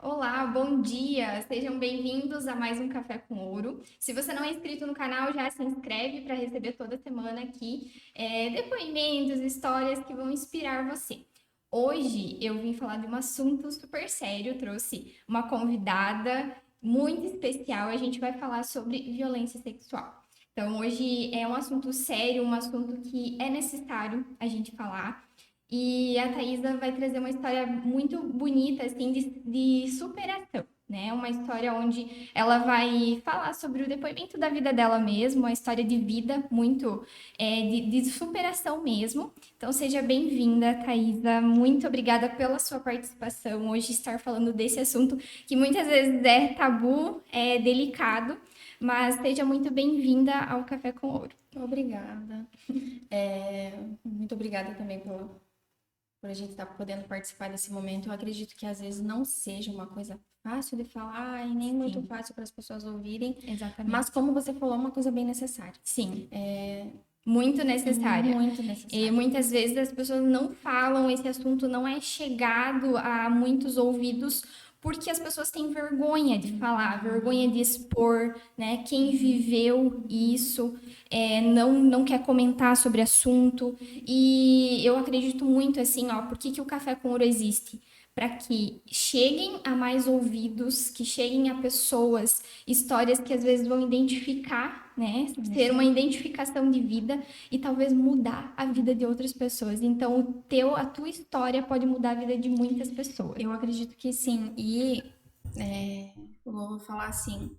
Olá, bom dia! Sejam bem-vindos a mais um Café com Ouro. Se você não é inscrito no canal, já se inscreve para receber toda semana aqui depoimentos, histórias que vão inspirar você. Hoje eu vim falar de um assunto super sério, trouxe uma convidada muito especial. A gente vai falar sobre violência sexual. Então, hoje é um assunto sério, um assunto que é necessário a gente falar. E a Thaisa vai trazer uma história muito bonita, assim, de superação, né? Uma história onde ela vai falar sobre o depoimento da vida dela mesmo, uma história de vida muito de superação mesmo. Então, seja bem-vinda, Thaisa. Muito obrigada pela sua participação hoje, estar falando desse assunto que muitas vezes é tabu, é delicado, mas seja muito bem-vinda ao Café com Ouro. Obrigada. Muito obrigada também por a gente estar podendo participar desse momento. Eu acredito que às vezes não seja uma coisa fácil de falar e nem muito Sim, fácil para as pessoas ouvirem, mas exatamente. como você falou, é uma coisa bem necessária. Sim. Muito necessária. Muito E necessária. muitas vezes as pessoas não falam, esse assunto não é chegado a muitos ouvidos porque as pessoas têm vergonha de falar, vergonha de expor, né? Quem viveu isso não quer comentar sobre assunto. E eu acredito muito assim, ó, por que o Café com Ouro existe? Para que cheguem a mais ouvidos, que cheguem a pessoas, histórias que às vezes vão identificar, né? Ter Isso uma aí. identificação de vida e talvez mudar a vida de outras pessoas. Então, a tua história pode mudar a vida de muitas pessoas. Eu acredito que sim. E eu vou falar assim,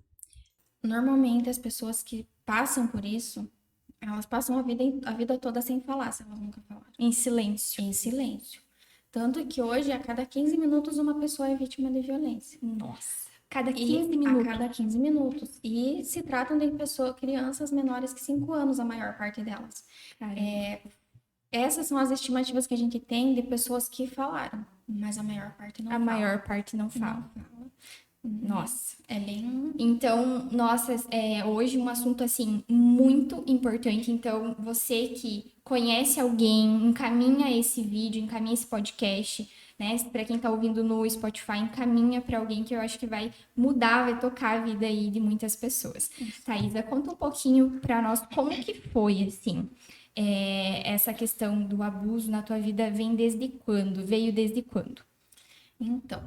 normalmente as pessoas que passam por isso, elas passam a vida toda sem falar, se elas nunca falaram. Em silêncio. Em silêncio. Tanto que hoje, a cada 15 minutos, uma pessoa é vítima de violência. Nossa. Cada E 15 a minutos. cada 15 minutos. E se tratam de pessoas, crianças menores que 5 anos, a maior parte delas. Caramba. Essas são as estimativas que a gente tem de pessoas que falaram, mas a maior parte não A fala. maior parte não Não fala. fala. Nossa. É bem. Então, nossa, hoje um assunto assim muito importante. Então, você que conhece alguém, encaminha esse vídeo, encaminha esse podcast, né? Para quem tá ouvindo no Spotify, encaminha para alguém que eu acho que vai mudar, vai tocar a vida aí de muitas pessoas. Thaisa, conta um pouquinho para nós como que foi assim. Essa questão do abuso na tua vida vem desde quando? Veio desde quando? Então,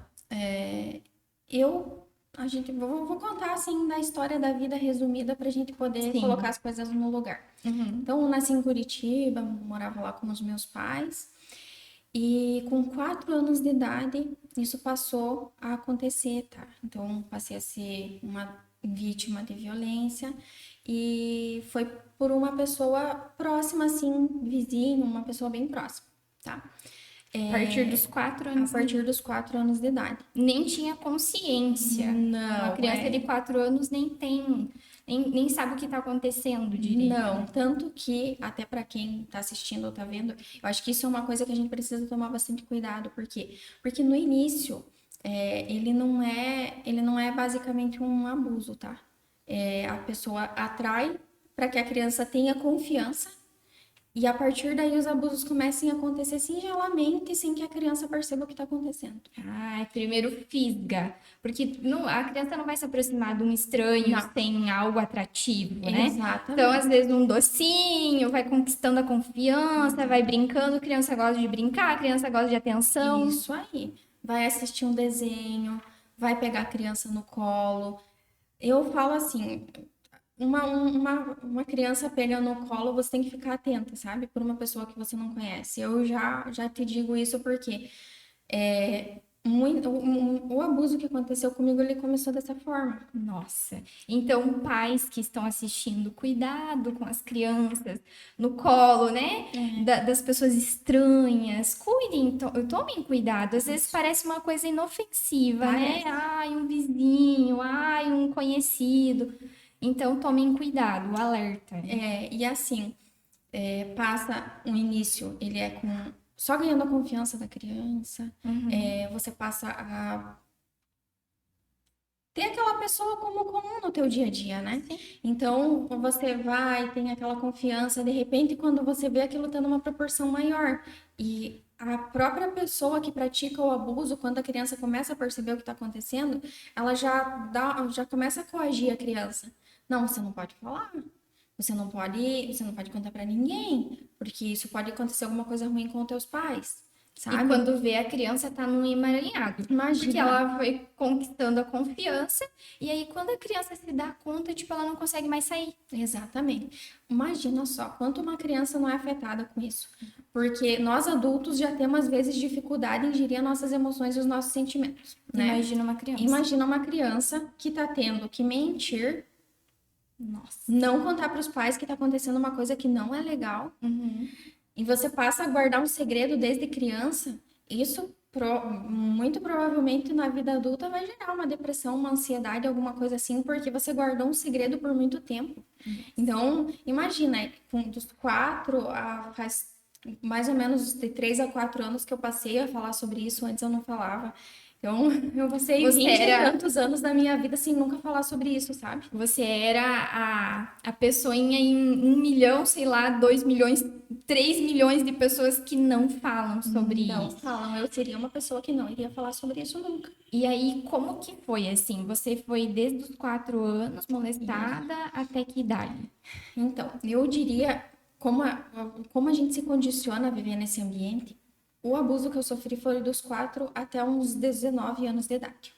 eu. Vou contar assim da história da vida resumida para a gente poder colocar Sim. as coisas no lugar. Uhum. Então, eu nasci em Curitiba, morava lá com os meus pais. E com 4 anos de idade, isso passou a acontecer, tá? Então, passei a ser uma vítima de violência e foi por uma pessoa próxima, assim, vizinho, uma pessoa bem próxima, tá? A partir dos quatro A anos de partir dos 4 anos de idade. nem tinha consciência. Uma Não, criança de 4 anos nem tem, nem sabe o que está acontecendo direito, Não, né? tanto que, até para quem tá assistindo ou tá vendo, eu acho que isso é uma coisa que a gente precisa tomar bastante cuidado, por quê? Porque no início, ele não é basicamente um abuso, tá? A pessoa atrai para que a criança tenha confiança e a partir daí os abusos comecem a acontecer singelamente, sem que a criança perceba o que está acontecendo. Ah, primeiro fisga. Porque a criança não vai se aproximar de um estranho Não, sem algo atrativo, né? Então, às exatamente. vezes, um docinho vai conquistando a confiança, vai brincando. A criança gosta de brincar, a criança gosta de atenção. Isso aí. Vai assistir um desenho, vai pegar a criança no colo. Eu falo assim, uma criança pega no colo, você tem que ficar atenta, sabe? Por uma pessoa que você não conhece. Eu já te digo isso porque o abuso que aconteceu comigo, ele começou dessa forma. Nossa. Então, pais que estão assistindo, cuidado com as crianças no colo, né? Das pessoas estranhas. Cuidem, tomem cuidado. Às vezes Isso. parece uma coisa inofensiva, né? Parece. Ai, um vizinho, ai, um conhecido. Então, tomem cuidado, o alerta, né? E assim, passa um início, ele é com só ganhando a confiança da criança. Você passa ter aquela pessoa como comum no teu dia a dia, né? Então, você vai, tem aquela confiança, de repente, quando você vê aquilo tendo uma proporção maior e a própria pessoa que pratica o abuso, quando a criança começa a perceber o que está acontecendo, ela já começa a coagir a criança. Não, você não pode falar. Você não pode contar para ninguém, porque isso pode acontecer alguma coisa ruim com os teus pais, E sabe? quando vê, a criança tá num emaranhado. Porque Imagina. ela foi conquistando a confiança, e aí quando a criança se dá conta, tipo, ela não consegue mais sair. Exatamente. Imagina só, quanto uma criança não é afetada com isso. Porque nós adultos já temos, às vezes, dificuldade em gerir as nossas emoções e os nossos sentimentos, né? Imagina uma criança. Imagina uma criança que tá tendo que mentir, Nossa. não contar para os pais que tá acontecendo uma coisa que não é legal, Uhum. e você passa a guardar um segredo desde criança, isso muito provavelmente na vida adulta vai gerar uma depressão, uma ansiedade, alguma coisa assim, porque você guardou um segredo por muito tempo. Então, imagina, dos 4 a faz mais ou menos de 3 a 4 anos que eu passei a falar sobre isso, antes eu não falava. Então, eu passei Você 20 e era- tantos anos da minha vida sem nunca falar sobre isso, sabe? Você era a pessoinha em 1 milhão, sei lá, 2 milhões, 3 milhões de pessoas que não falam sobre Não isso. falam, eu seria uma pessoa que não iria falar sobre isso nunca. E aí, como que foi assim? Você foi desde os 4 anos molestada até que idade? Então, eu diria, como a gente se condiciona a viver nesse ambiente, o abuso que eu sofri foi dos 4 até uns 19 anos de idade.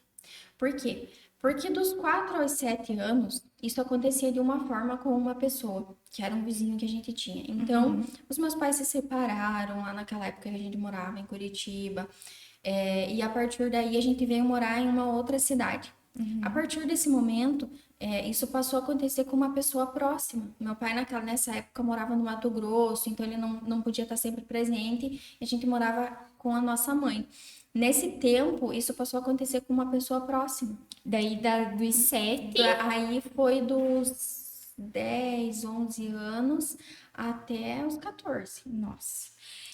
Por quê? Porque dos 4 aos 7 anos, isso acontecia de uma forma com uma pessoa, que era um vizinho que a gente tinha. Então, os meus pais se separaram lá naquela época que a gente morava em Curitiba, e a partir daí a gente veio morar em uma outra cidade. A partir desse momento, isso passou a acontecer com uma pessoa próxima. Meu pai, nessa época, morava no Mato Grosso, então ele não podia estar sempre presente, e a gente morava com a nossa mãe. Nesse tempo, isso passou a acontecer com uma pessoa próxima. Daí dos 7. Aí foi dos 10, 11 anos até os 14. Nossa.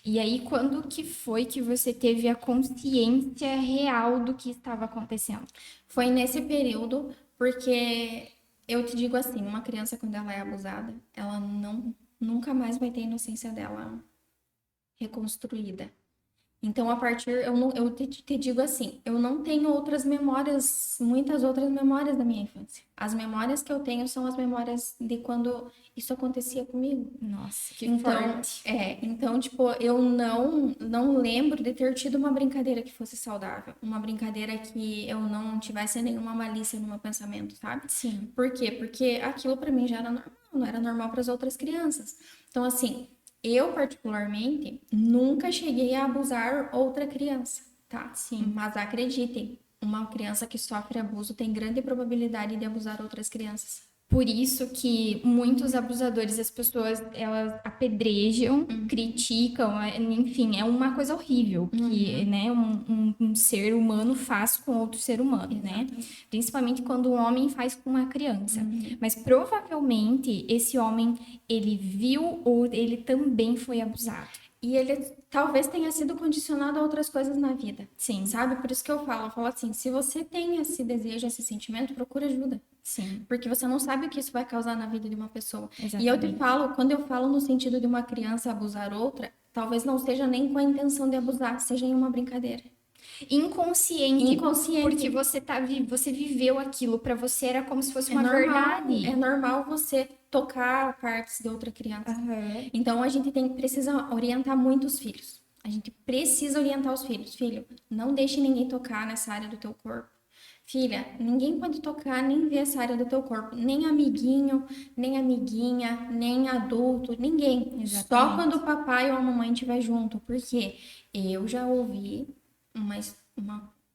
E aí, quando que foi que você teve a consciência real do que estava acontecendo? Foi nesse período, porque eu te digo assim, uma criança quando ela é abusada, ela nunca mais vai ter a inocência dela reconstruída. Então, a partir, eu te digo assim, eu não tenho outras memórias, muitas outras memórias da minha infância. As memórias que eu tenho são as memórias de quando isso acontecia comigo. Nossa, que Então, forte. então, tipo, eu não lembro de ter tido uma brincadeira que fosse saudável, uma brincadeira que eu não tivesse nenhuma malícia no meu pensamento, sabe? Sim. Por quê? Porque aquilo pra mim já era normal, não era normal para as outras crianças. Então, assim, eu particularmente nunca cheguei a abusar outra criança, tá? Sim. Mas acreditem, uma criança que sofre abuso tem grande probabilidade de abusar outras crianças. Por isso que muitos abusadores, as pessoas, elas apedrejam, criticam, enfim, é uma coisa horrível que, né, um ser humano faz com outro ser humano, né? Principalmente quando um homem faz com uma criança. Mas provavelmente esse homem, ele viu ou ele também foi abusado. E ele talvez tenha sido condicionado a outras coisas na vida. Sim. Sabe? Por isso que eu falo assim, se você tem esse desejo, esse sentimento, procura ajuda. Sim. Porque você não sabe o que isso vai causar na vida de uma pessoa. Exatamente. E eu te falo, quando eu falo no sentido de uma criança abusar outra, talvez não seja nem com a intenção de abusar, seja em uma brincadeira. Inconsciente. Inconsciente. Porque você viveu aquilo, pra você era como se fosse uma normal, verdade. É normal você tocar partes de outra criança. Uhum. Então a gente precisa orientar muito os filhos. A gente precisa orientar os filhos. Filho, não deixe ninguém tocar nessa área do teu corpo. Filha, ninguém pode tocar nem ver essa área do teu corpo. Nem amiguinho, nem amiguinha, nem adulto, ninguém. Exatamente. Só quando o papai ou a mamãe estiver junto. Porque eu já ouvi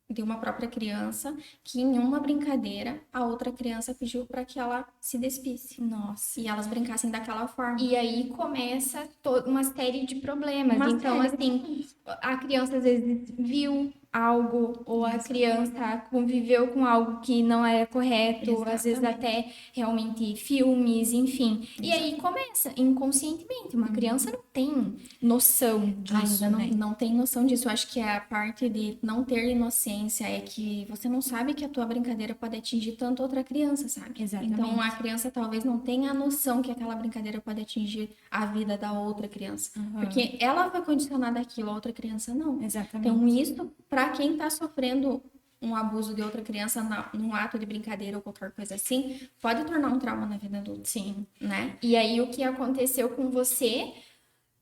de uma própria criança que em uma brincadeira a outra criança pediu para que ela se despisse. Nossa. E elas brincassem daquela forma. E aí começa uma série de problemas. Uma então, série. assim, a criança às vezes viu, algo, ou a criança conviveu com algo que não é correto, às vezes até realmente filmes, enfim. E aí começa inconscientemente. Uma criança não tem noção disso, Ainda né? não tem noção disso. Eu acho que a parte de não ter inocência é que você não sabe que a tua brincadeira pode atingir tanto outra criança, sabe? Exatamente. Então a criança talvez não tenha a noção que aquela brincadeira pode atingir a vida da outra criança. Porque ela foi condicionada àquilo, a outra criança não. Exatamente. Então isso, para quem tá sofrendo um abuso de outra criança num ato de brincadeira ou qualquer coisa assim, pode tornar um trauma na vida adulta. Sim. Né? E aí o que aconteceu com você?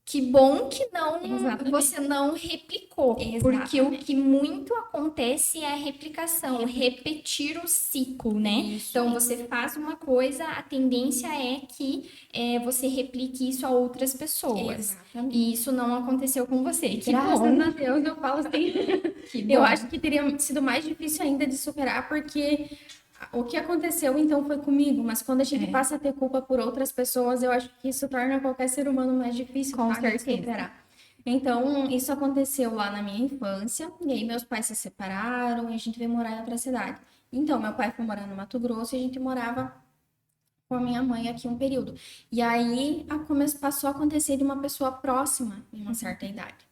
Que bom que você não replicou. Porque o que muito acontece é a replicação, repetir o ciclo, né? Então, você faz uma coisa, a tendência é que você replique isso a outras pessoas. Exatamente. E isso não aconteceu com você. Que Graças bom. a Deus, eu falo assim. Eu acho que teria sido mais difícil ainda de superar, porque o que aconteceu então foi comigo, mas quando a gente passa a ter culpa por outras pessoas, eu acho que isso torna qualquer ser humano mais difícil de superar. Então, isso aconteceu lá na minha infância, e aí meus pais se separaram e a gente veio morar em outra cidade. Então, meu pai foi morar no Mato Grosso e a gente morava com a minha mãe aqui um período. E aí passou a acontecer de uma pessoa próxima em uma certa idade.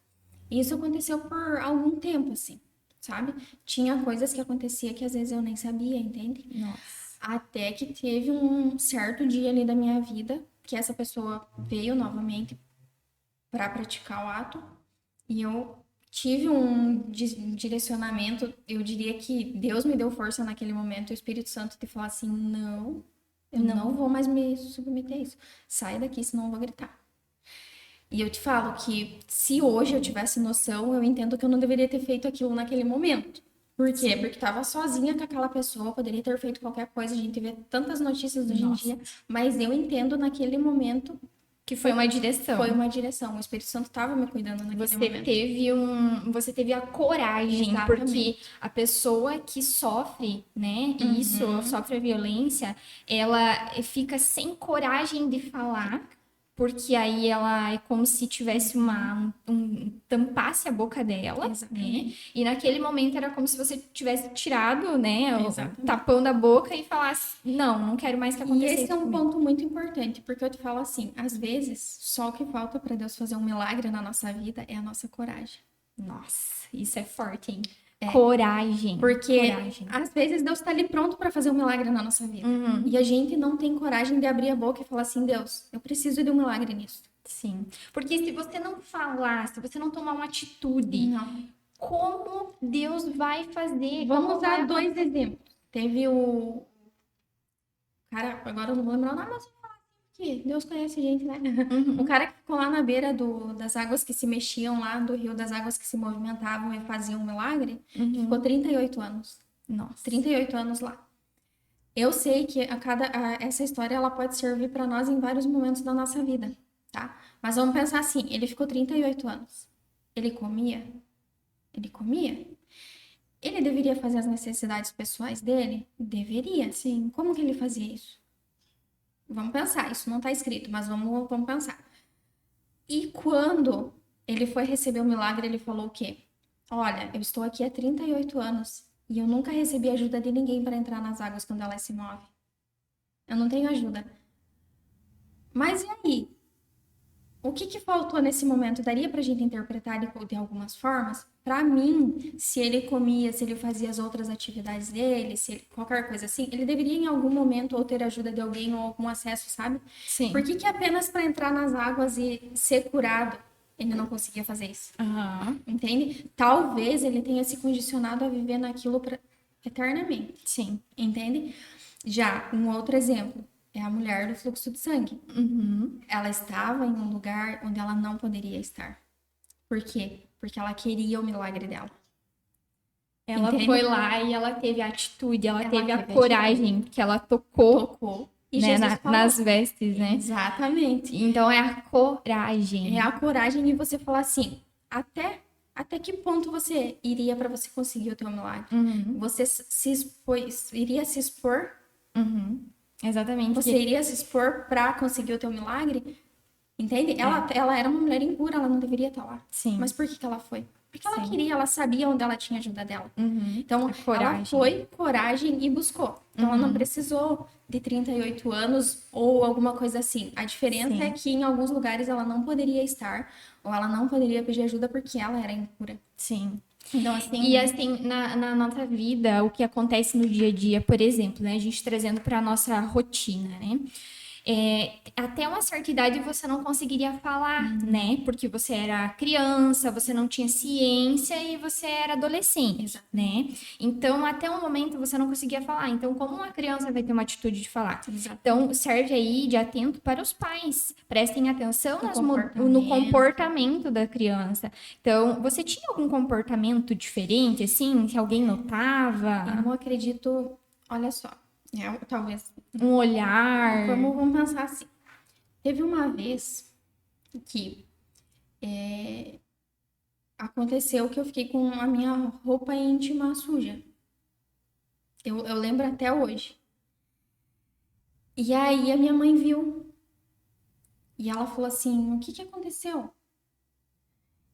E isso aconteceu por algum tempo, assim, sabe? Tinha coisas que acontecia que às vezes eu nem sabia, entende? Nossa. Até que teve um certo dia ali da minha vida que essa pessoa veio novamente para praticar o ato e eu tive um direcionamento, eu diria que Deus me deu força naquele momento, o Espírito Santo te falar assim, não, eu não vou mais me submeter a isso. Sai daqui, senão eu vou gritar. E eu te falo que se hoje eu tivesse noção, eu entendo que eu não deveria ter feito aquilo naquele momento. Por quê? Sim. Porque estava sozinha com aquela pessoa, poderia ter feito qualquer coisa, a gente vê tantas notícias hoje em dia, mas eu entendo naquele momento que foi uma direção. Foi uma direção. O Espírito Santo estava me cuidando naquele momento. Você teve a coragem, exatamente. Porque a pessoa que sofre, né, isso, sofre a violência, ela fica sem coragem de falar, porque aí ela é como se tivesse tampasse a boca dela, né? E naquele momento era como se você tivesse tirado, né, o tapão da boca e falasse, não quero mais que aconteça isso. E esse é um ponto muito importante, porque eu te falo assim, às vezes, só o que falta para Deus fazer um milagre na nossa vida é a nossa coragem. Nossa, isso é forte, hein? Coragem. Porque às vezes Deus está ali pronto para fazer um milagre na nossa vida. E a gente não tem coragem de abrir a boca e falar assim, Deus, eu preciso de um milagre nisso. Sim. Porque se você não falar, se você não tomar uma atitude, como Deus vai fazer? Vamos usar 2 exemplos. Teve o cara, agora eu não vou lembrar o nome, mas que Deus conhece a gente, né? O cara que ficou lá na beira das águas que se mexiam lá, do rio, das águas que se movimentavam e faziam um milagre, ficou 38 anos. Nossa. 38 anos lá. Eu sei que essa história ela pode servir para nós em vários momentos da nossa vida, tá? Mas vamos pensar assim, ele ficou 38 anos. Ele comia? Ele comia? Ele deveria fazer as necessidades pessoais dele? Deveria. Sim. Como que ele fazia isso? Vamos pensar, isso não está escrito, mas vamos pensar. E quando ele foi receber o milagre, ele falou o quê? Olha, eu estou aqui há 38 anos e eu nunca recebi ajuda de ninguém para entrar nas águas quando elas se movem. Eu não tenho ajuda. Mas e aí? O que faltou nesse momento? Daria pra gente interpretar de algumas formas? Pra mim, se ele comia, se ele fazia as outras atividades dele, se ele, qualquer coisa assim, ele deveria em algum momento ou ter ajuda de alguém ou algum acesso, sabe? Sim. Por que apenas para entrar nas águas e ser curado, ele não conseguia fazer isso? Entende? Talvez ele tenha se condicionado a viver naquilo eternamente. Sim. Entende? Já, um outro exemplo. É a mulher do fluxo de sangue. Ela estava em um lugar onde ela não poderia estar. Por quê? Porque ela queria o milagre dela. Ela foi lá e ela teve a atitude, ela teve a coragem, que ela tocou e né, nas vestes, né? Exatamente. Então é a coragem. É a coragem de você falar assim, até que ponto você iria para você conseguir o teu milagre? Você iria se expor? Exatamente. Você iria se expor para conseguir o teu milagre? Entende? Ela era uma mulher impura, ela não deveria estar lá. Sim. Mas por que ela foi? Porque ela Sim. queria, ela sabia onde ela tinha ajuda dela. Então, A coragem. ela foi coragem e buscou. Então, ela não precisou de 38 anos ou alguma coisa assim. A diferença Sim. é que em alguns lugares ela não poderia estar ou ela não poderia pedir ajuda porque ela era impura. Sim. Então, assim, E assim, na nossa vida, o que acontece no dia a dia, por exemplo, né? A gente trazendo para a nossa rotina, né? Até uma certa idade você não conseguiria falar, né? Porque você era criança, você não tinha ciência e você era adolescente, né? Então, até um momento você não conseguia falar. Então, como uma criança vai ter uma atitude de falar? Então, serve aí de atento para os pais. Prestem atenção no comportamento da criança. Então, você tinha algum comportamento diferente, assim? Se alguém notava? eu não acredito, olha só, talvez, Um olhar? vamos pensar assim. Teve uma vez que aconteceu que eu fiquei com a minha roupa íntima suja. Eu lembro até hoje. E aí a minha mãe viu. E ela falou assim: o que que aconteceu?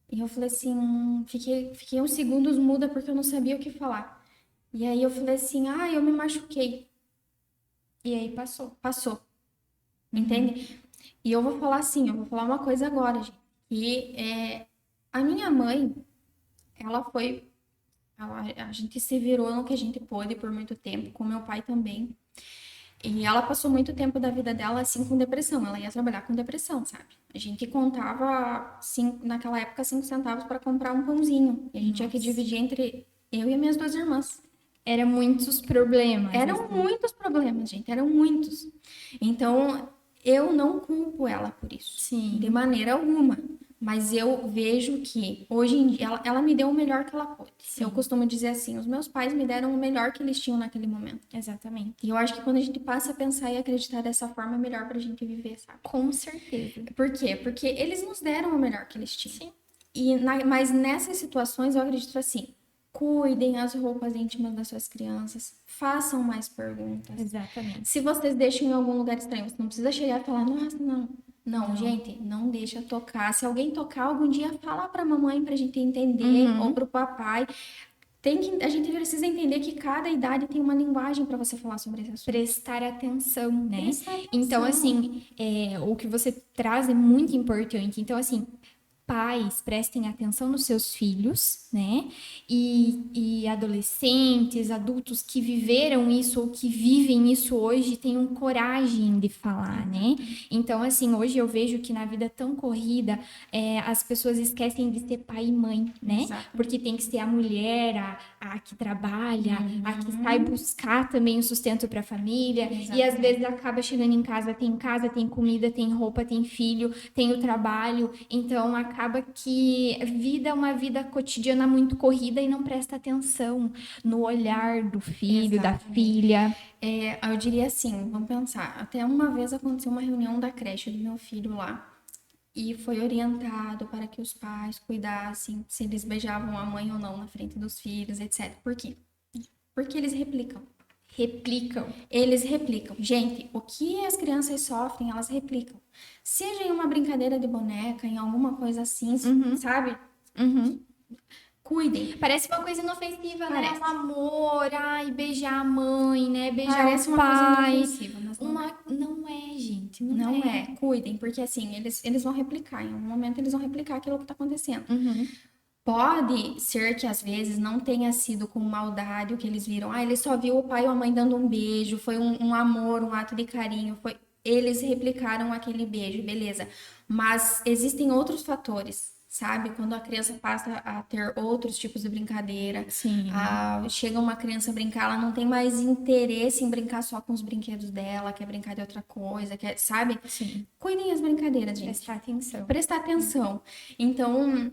E eu falei assim: fiquei uns segundos muda porque eu não sabia o que falar. E aí eu falei assim: eu me machuquei. E aí passou. Passou. Entende? E eu vou falar assim: eu vou falar uma coisa agora, gente. Que a minha mãe, ela foi. A gente se virou no que a gente pôde por muito tempo, com meu pai também. E ela passou muito tempo da vida dela assim com depressão. Ela ia trabalhar com depressão, sabe? A gente contava naquela época 5 centavos para comprar um pãozinho. E a gente tinha que dividir entre eu e as minhas 2 irmãs. Eram muitos problemas. Eram muitos problemas, gente, eram muitos. Então, eu não culpo ela por isso, Sim. de maneira alguma. Mas eu vejo que hoje em dia ela me deu o melhor que ela pôde. Sim. Eu costumo dizer assim, os meus pais me deram o melhor que eles tinham naquele momento. Exatamente. E eu acho que quando a gente passa a pensar e acreditar dessa forma, é melhor pra gente viver, sabe? Com certeza. Por quê? Porque eles nos deram o melhor que eles tinham. Sim. Mas nessas situações eu acredito assim, cuidem as roupas íntimas das suas crianças, façam mais perguntas. Exatamente. Se vocês deixam em algum lugar estranho, você não precisa chegar e falar, nossa, não. Não, gente, não deixa tocar. Se alguém tocar, algum dia fala pra mamãe pra gente entender, ou pro papai. A gente precisa entender que cada idade tem uma linguagem para você falar sobre esse assunto. Prestar atenção, né? Prestar atenção. Então, assim, o que você traz é muito importante. Então, assim, pais, prestem atenção nos seus filhos, né? E adolescentes, adultos que viveram isso ou que vivem isso hoje tenham coragem de falar, né? Então, assim, hoje eu vejo que na vida tão corrida, as pessoas esquecem de ser pai e mãe, né? Exato. Porque tem que ser a mulher, a que trabalha, a que sai buscar também o sustento para a família. Exatamente. E às vezes acaba chegando em casa, tem comida, tem roupa, tem filho, tem o trabalho. Então, acaba que vida é uma vida cotidiana muito corrida e não presta atenção no olhar do filho, da filha. Eu diria assim, vamos pensar. Até uma vez aconteceu uma reunião da creche do meu filho lá. E foi orientado para que os pais cuidassem se eles beijavam a mãe ou não na frente dos filhos, etc. Por quê? Porque eles replicam. Eles replicam. Gente, o que as crianças sofrem, elas replicam. Seja em uma brincadeira de boneca, em alguma coisa assim, sabe? Cuidem. Parece uma coisa inofensiva, Parece. né? Um amor, beijar a mãe, né? Beijar Parece o uma coisa pai. inofensiva, mas Não é, gente. não é. Cuidem, porque assim, eles vão replicar. Em algum momento eles vão replicar aquilo que tá acontecendo. Pode ser que às vezes não tenha sido com maldade o que eles viram. Ele só viu o pai ou a mãe dando um beijo, foi um amor, um ato de carinho, eles replicaram aquele beijo, beleza. Mas existem outros fatores, sabe? Quando a criança passa a ter outros tipos de brincadeira, Sim. chega uma criança a brincar, ela não tem mais interesse em brincar só com os brinquedos dela, quer brincar de outra coisa, sabe? Sim. Cuidem as brincadeiras, gente. Prestar atenção. Então,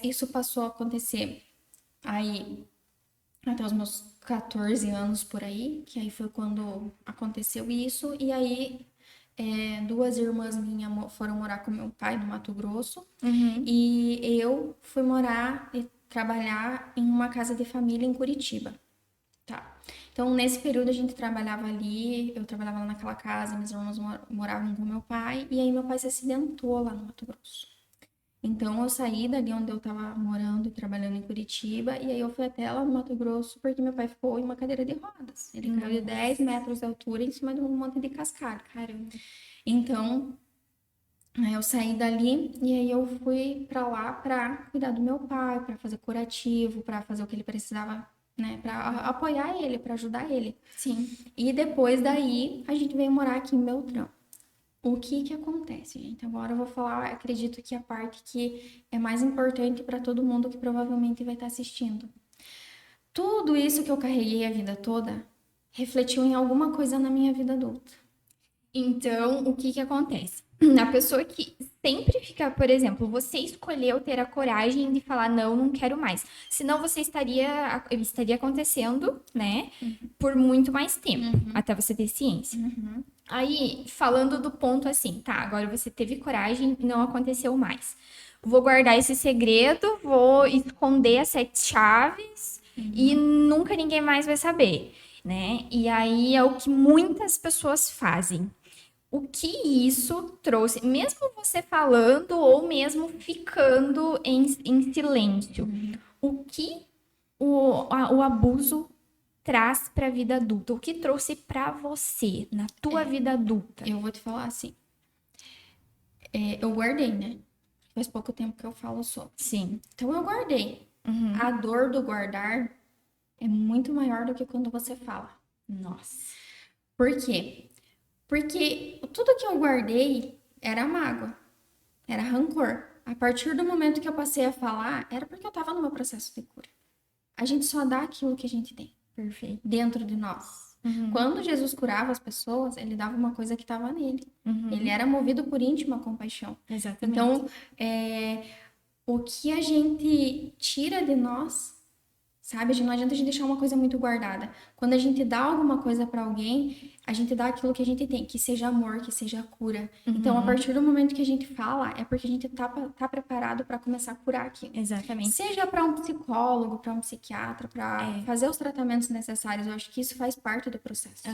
isso passou a acontecer aí até os meus 14 anos por aí, que aí foi quando aconteceu isso. E aí, 2 irmãs minhas foram morar com meu pai no Mato Grosso. E eu fui morar e trabalhar em uma casa de família em Curitiba. Tá. Então, nesse período a gente trabalhava ali, eu trabalhava lá naquela casa, meus irmãos moravam com meu pai, e aí meu pai se acidentou lá no Mato Grosso. Então, eu saí dali onde eu tava morando e trabalhando em Curitiba, e aí eu fui até lá no Mato Grosso, porque meu pai ficou em uma cadeira de rodas. Ele caiu de 10 metros de altura em cima de um monte de cascalho. Caramba. Então, aí eu saí dali e aí eu fui pra lá pra cuidar do meu pai, pra fazer curativo, pra fazer o que ele precisava, né, pra apoiar ele, pra ajudar ele. Sim. E depois daí, a gente veio morar aqui em Beltrão. O que que acontece, gente? Agora eu vou falar, acredito que a parte que é mais importante pra todo mundo que provavelmente vai estar assistindo. Tudo isso que eu carreguei a vida toda refletiu em alguma coisa na minha vida adulta. Então, o que que acontece? A pessoa que sempre fica, por exemplo, você escolheu ter a coragem de falar não, não quero mais. Senão você estaria acontecendo, né, por muito mais tempo, até você ter ciência. Aí, falando do ponto assim, tá, agora você teve coragem, não aconteceu mais. Vou guardar esse segredo, vou esconder as 7 chaves e nunca ninguém mais vai saber, né? E aí é o que muitas pessoas fazem. O que isso trouxe, mesmo você falando ou mesmo ficando em silêncio, o que o abuso traz para a vida adulta? O que trouxe para você na tua vida adulta? Eu vou te falar assim, eu guardei, né? Faz pouco tempo que eu falo sobre. Sim. Então eu guardei. A dor do guardar é muito maior do que quando você fala. Nossa. Por quê? Porque tudo que eu guardei era mágoa, era rancor. A partir do momento que eu passei a falar, era porque eu estava no meu processo de cura. A gente só dá aquilo que a gente tem Perfeito. dentro de nós. Quando Jesus curava as pessoas, ele dava uma coisa que estava nele. Ele era movido por íntima compaixão. Exatamente. Então, o que a gente tira de nós, sabe? Não adianta a gente deixar uma coisa muito guardada. Quando a gente dá alguma coisa para alguém, a gente dá aquilo que a gente tem, que seja amor, que seja cura. Então, a partir do momento que a gente fala, é porque a gente tá preparado para começar a curar aquilo. Exatamente. Seja para um psicólogo, para um psiquiatra, para fazer os tratamentos necessários. Eu acho que isso faz parte do processo.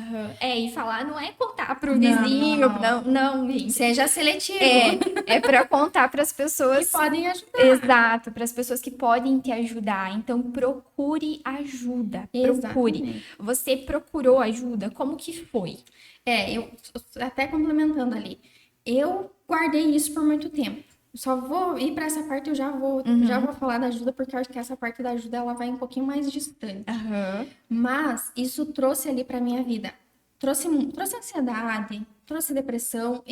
E falar não é contar pro vizinho, não, gente. Seja seletivo. É para contar para as pessoas que podem ajudar. Exato, para as pessoas que podem te ajudar. Então, procure ajuda. Procure. Exatamente. Você procurou ajuda? Como que foi? Eu até complementando ali, eu guardei isso por muito tempo. Só vou ir para essa parte, eu já vou falar da ajuda, porque eu acho que essa parte da ajuda ela vai um pouquinho mais distante. Mas isso trouxe ali para minha vida, trouxe ansiedade, trouxe depressão.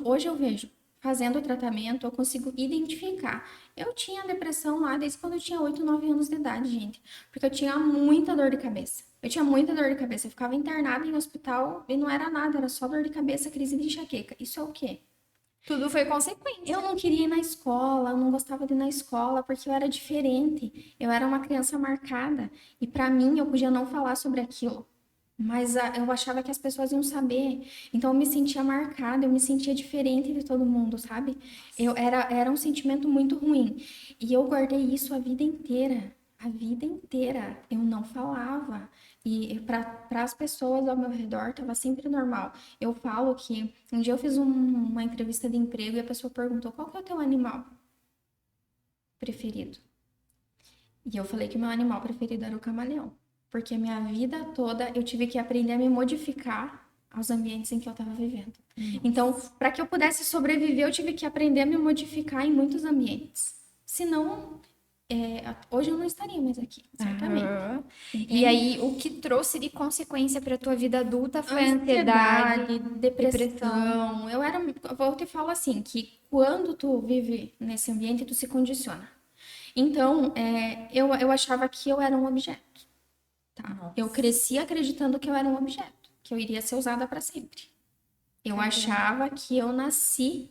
Hoje eu vejo, fazendo o tratamento, eu consigo identificar. Eu tinha depressão lá desde quando eu tinha 8, 9 anos de idade, gente, porque eu tinha muita dor de cabeça. Eu ficava internada em hospital e não era nada, era só dor de cabeça, crise de enxaqueca. Isso é o quê? Tudo foi consequência. Eu não queria ir na escola, eu não gostava de ir na escola porque eu era diferente. Eu era uma criança marcada e para mim eu podia não falar sobre aquilo, mas eu achava que as pessoas iam saber. Então eu me sentia marcada, eu me sentia diferente de todo mundo, sabe? Era um sentimento muito ruim e eu guardei isso a vida inteira. A vida inteira eu não falava. E para as pessoas ao meu redor estava sempre normal. Eu falo que um dia eu fiz uma entrevista de emprego e a pessoa perguntou: qual que é o teu animal preferido? E eu falei que o meu animal preferido era o camaleão. Porque a minha vida toda eu tive que aprender a me modificar aos ambientes em que eu estava vivendo. Então, para que eu pudesse sobreviver, eu tive que aprender a me modificar em muitos ambientes. Senão, hoje eu não estaria mais aqui, certamente. E aí, o que trouxe de consequência para tua vida adulta foi a ansiedade, depressão. Eu te falo assim, que quando tu vive nesse ambiente, tu se condiciona. Então, eu achava que eu era um objeto. Tá? Eu cresci acreditando que eu era um objeto, que eu iria ser usada para sempre. Eu achava que eu nasci.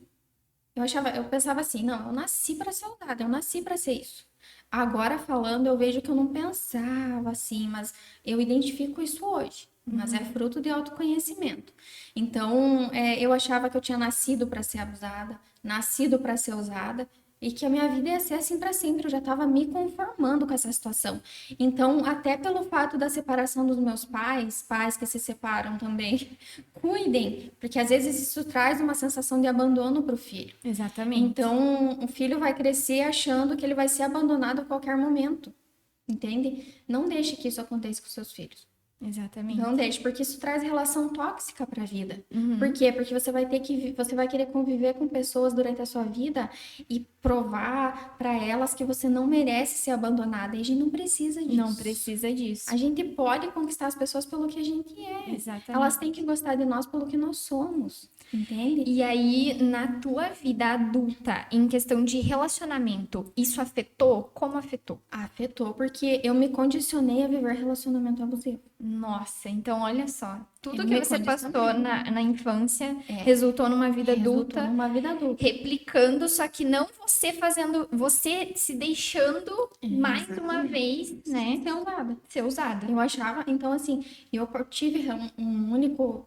Eu pensava assim, não, eu nasci para ser usada, eu nasci para ser isso. Agora falando, eu vejo que eu não pensava assim, mas eu identifico isso hoje. Mas é fruto de autoconhecimento. Então, eu achava que eu tinha nascido para ser abusada, nascido para ser usada. e que a minha vida ia ser assim para sempre. Eu já estava me conformando com essa situação. Então, até pelo fato da separação dos meus pais, pais que se separam também, cuidem, porque às vezes isso traz uma sensação de abandono para o filho. Exatamente. Então, o filho vai crescer achando que ele vai ser abandonado a qualquer momento, entende? Não deixe que isso aconteça com seus filhos. Exatamente. Não deixe, porque isso traz relação tóxica para a vida. Uhum. Por quê? Porque você vai querer conviver com pessoas durante a sua vida e provar para elas que você não merece ser abandonada. E a gente não precisa disso. Não precisa disso. A gente pode conquistar as pessoas pelo que a gente é. Exatamente. Elas têm que gostar de nós pelo que nós somos. Entende? E aí, na tua vida adulta, em questão de relacionamento, isso afetou? Como afetou? Afetou, porque eu me condicionei a viver relacionamento abusivo. Nossa, então olha só. Tudo Eu que me você condicionei. passou na infância resultou numa vida Resultou adulta, numa vida adulta. replicando, só que não você fazendo, você se deixando mais uma vez, né, Ser usada. ser usada. Eu achava, então assim, eu tive um único,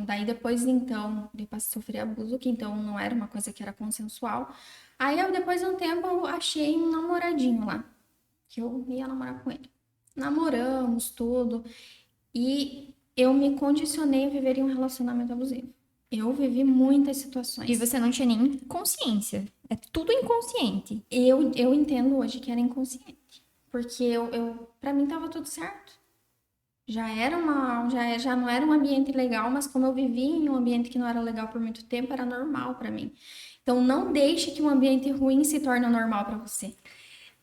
daí depois então, eu passei a sofrer abuso, que então não era uma coisa que era consensual. Aí eu, depois de um tempo, eu achei um namoradinho lá, que eu ia namorar com ele. Namoramos, tudo, e eu me condicionei a viver em um relacionamento abusivo. Eu vivi muitas situações. E você não tinha nem consciência. É tudo inconsciente. Eu entendo hoje que era inconsciente, porque para mim tava tudo certo. Já não era um ambiente legal, mas como eu vivia em um ambiente que não era legal por muito tempo, era normal para mim. Então não deixe que um ambiente ruim se torne normal para você.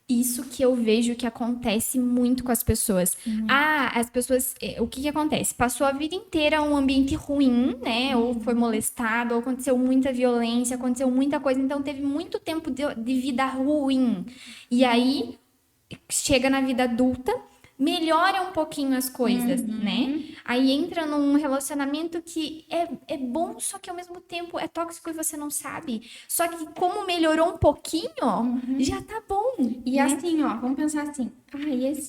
Isso que eu vejo que acontece muito com as pessoas. As pessoas, o que acontece? Passou a vida inteira um ambiente ruim, né? Ou foi molestado, ou aconteceu muita violência, aconteceu muita coisa, então teve muito tempo de vida ruim. E aí chega na vida adulta, melhora um pouquinho as coisas, né? Aí entra num relacionamento que é bom, só que ao mesmo tempo é tóxico e você não sabe. Só que como melhorou um pouquinho, já tá bom. E né? assim, ó, vamos pensar assim,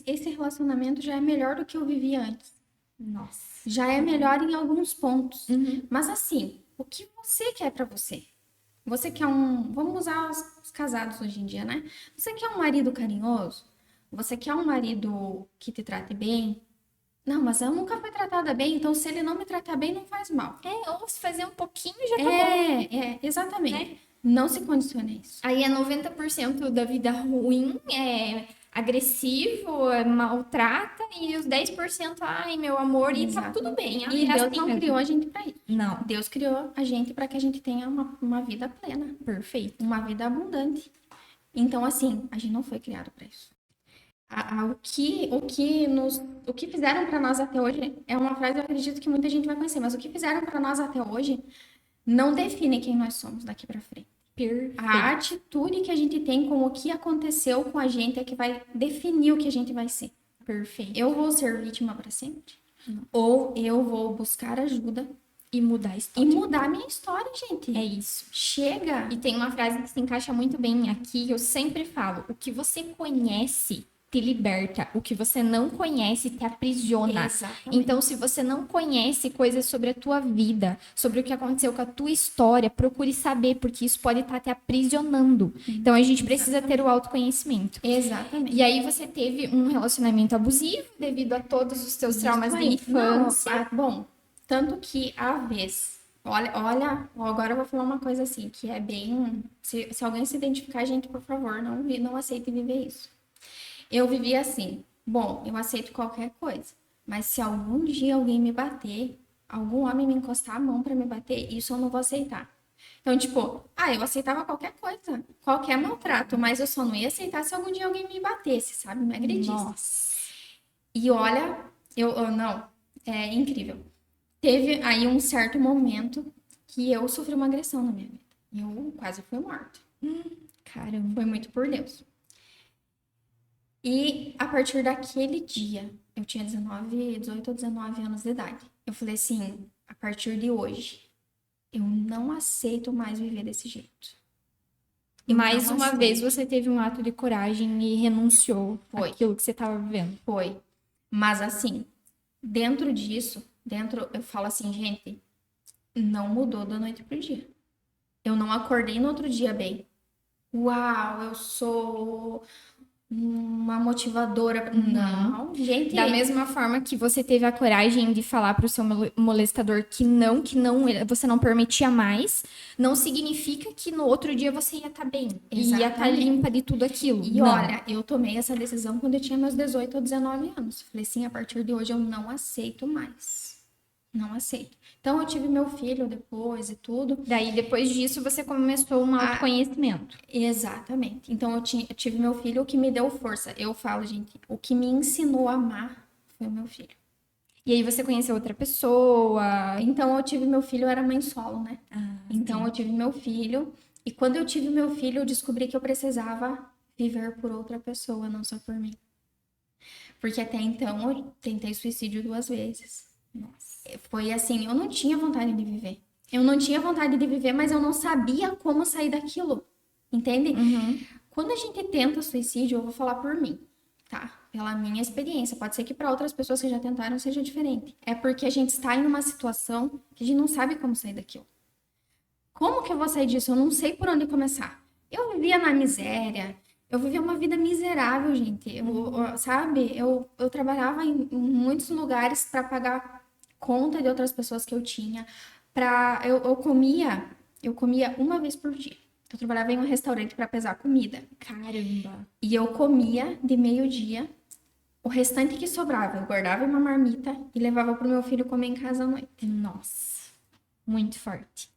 esse relacionamento já é melhor do que eu vivia antes. Nossa. Já é melhor em alguns pontos. Mas assim, o que você quer pra você? Você quer vamos usar os casados hoje em dia, né? Você quer um marido carinhoso? Você quer um marido que te trate bem? Não, mas eu nunca fui tratada bem, então se ele não me tratar bem, não faz mal. Ou se fazer um pouquinho já tá bom. Exatamente. Né? Não se condicione a isso. Aí é 90% da vida ruim, é agressivo, maltrata, e os 10%, ai, meu amor, e tá tudo bem. E é Deus assim não mesmo. criou a gente pra isso. Não, Deus criou a gente para que a gente tenha uma vida plena, perfeito. uma vida abundante. Então, assim, a gente não foi criado para isso. O que fizeram para nós até hoje é uma frase que eu acredito que muita gente vai conhecer, mas o que fizeram para nós até hoje não define quem nós somos daqui para frente. Perfeito. A atitude que a gente tem com o que aconteceu com a gente é que vai definir o que a gente vai ser. Perfeito. Eu vou ser vítima para sempre? Ou eu vou buscar ajuda E mudar a e história. mudar a minha história, gente? É isso. Chega! E tem uma frase que se encaixa muito bem aqui, eu sempre falo: o que você conhece te liberta, o que você não conhece te aprisiona. Exatamente. Então, se você não conhece coisas sobre a tua vida, sobre o que aconteceu com a tua história, procure saber, porque isso pode estar te aprisionando. Então, a gente precisa ter o autoconhecimento. Exatamente. E aí, você teve um relacionamento abusivo devido a todos os teus traumas de infância. Bom, tanto que a vez. Olha, agora eu vou falar uma coisa assim, que é bem. Se alguém se identificar, gente, por favor, não aceite viver isso. Eu vivi assim, bom, eu aceito qualquer coisa, mas se algum dia alguém me bater, algum homem me encostar a mão pra me bater, isso eu não vou aceitar. Então, tipo, eu aceitava qualquer coisa, qualquer maltrato, mas eu só não ia aceitar se algum dia alguém me batesse, sabe? Me agredisse. Nossa. E olha, não, é incrível. Teve aí um certo momento que eu sofri uma agressão na minha vida. Eu quase fui morta. Caramba. Foi muito por Deus. E a partir daquele dia, eu tinha 18 ou 19 anos de idade. Eu falei assim, a partir de hoje, eu não aceito mais viver desse jeito. E mais uma vez você teve um ato de coragem e renunciou àquilo que você estava vivendo. Foi. Mas assim, dentro disso, eu falo assim, gente, não mudou da noite pro dia. Eu não acordei no outro dia bem. Uau, eu sou uma motivadora. Não, gente. Da mesma forma que você teve a coragem de falar pro seu molestador que não, você não permitia mais, não significa que no outro dia você ia estar bem, ia estar Exatamente. limpa de tudo aquilo. E Não. olha, eu tomei essa decisão quando eu tinha meus 18 ou 19 anos. Falei assim, a partir de hoje eu não aceito mais. Não aceito. Então eu tive meu filho depois e tudo. Daí, depois disso, você começou um autoconhecimento. Exatamente. Então eu tive meu filho, o que me deu força. Eu falo, gente, o que me ensinou a amar foi o meu filho. E aí você conheceu outra pessoa. Então eu tive meu filho, eu era mãe solo, né? Então sim. eu tive meu filho. E quando eu tive meu filho, eu descobri que eu precisava viver por outra pessoa, não só por mim. Porque até então eu tentei suicídio 2 vezes. Nossa. Foi assim, eu não tinha vontade de viver. Eu não tinha vontade de viver, mas eu não sabia como sair daquilo. Entende? Quando a gente tenta suicídio, eu vou falar por mim, tá? Pela minha experiência. Pode ser que para outras pessoas que já tentaram seja diferente. É porque a gente está em uma situação que a gente não sabe como sair daquilo. Como que eu vou sair disso? Eu não sei por onde começar. Eu vivia na miséria. Eu vivia uma vida miserável, gente. Sabe? Eu trabalhava em muitos lugares para pagar conta de outras pessoas que eu tinha. Eu comia uma vez por dia. Eu trabalhava em um restaurante para pesar comida. Caramba. E eu comia de meio-dia. O restante que sobrava, eu guardava em uma marmita e levava pro meu filho comer em casa à noite. Nossa. Muito forte.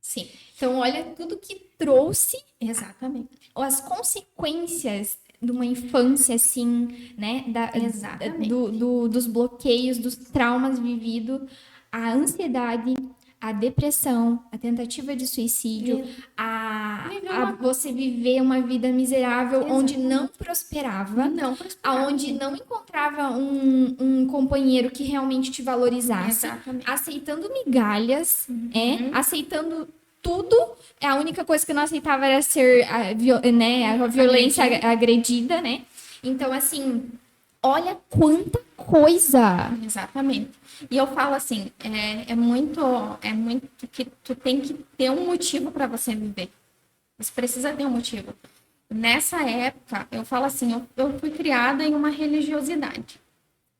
Sim, Então, olha tudo que trouxe exatamente. as consequências de uma infância assim, né? Exatamente. Dos bloqueios, dos traumas vividos, a ansiedade, a depressão, a tentativa de suicídio, você viver uma vida miserável onde não prosperava, Não prosperava. aonde não encontrava um companheiro que realmente te valorizasse, Exatamente. aceitando migalhas, aceitando tudo. A única coisa que não aceitava era ser a violência agredida, né? Então, assim, olha quanta coisa. Exatamente. E eu falo assim, é muito que tu tem que ter um motivo para você viver. Você precisa ter um motivo. Nessa época, eu falo assim, eu fui criada em uma religiosidade.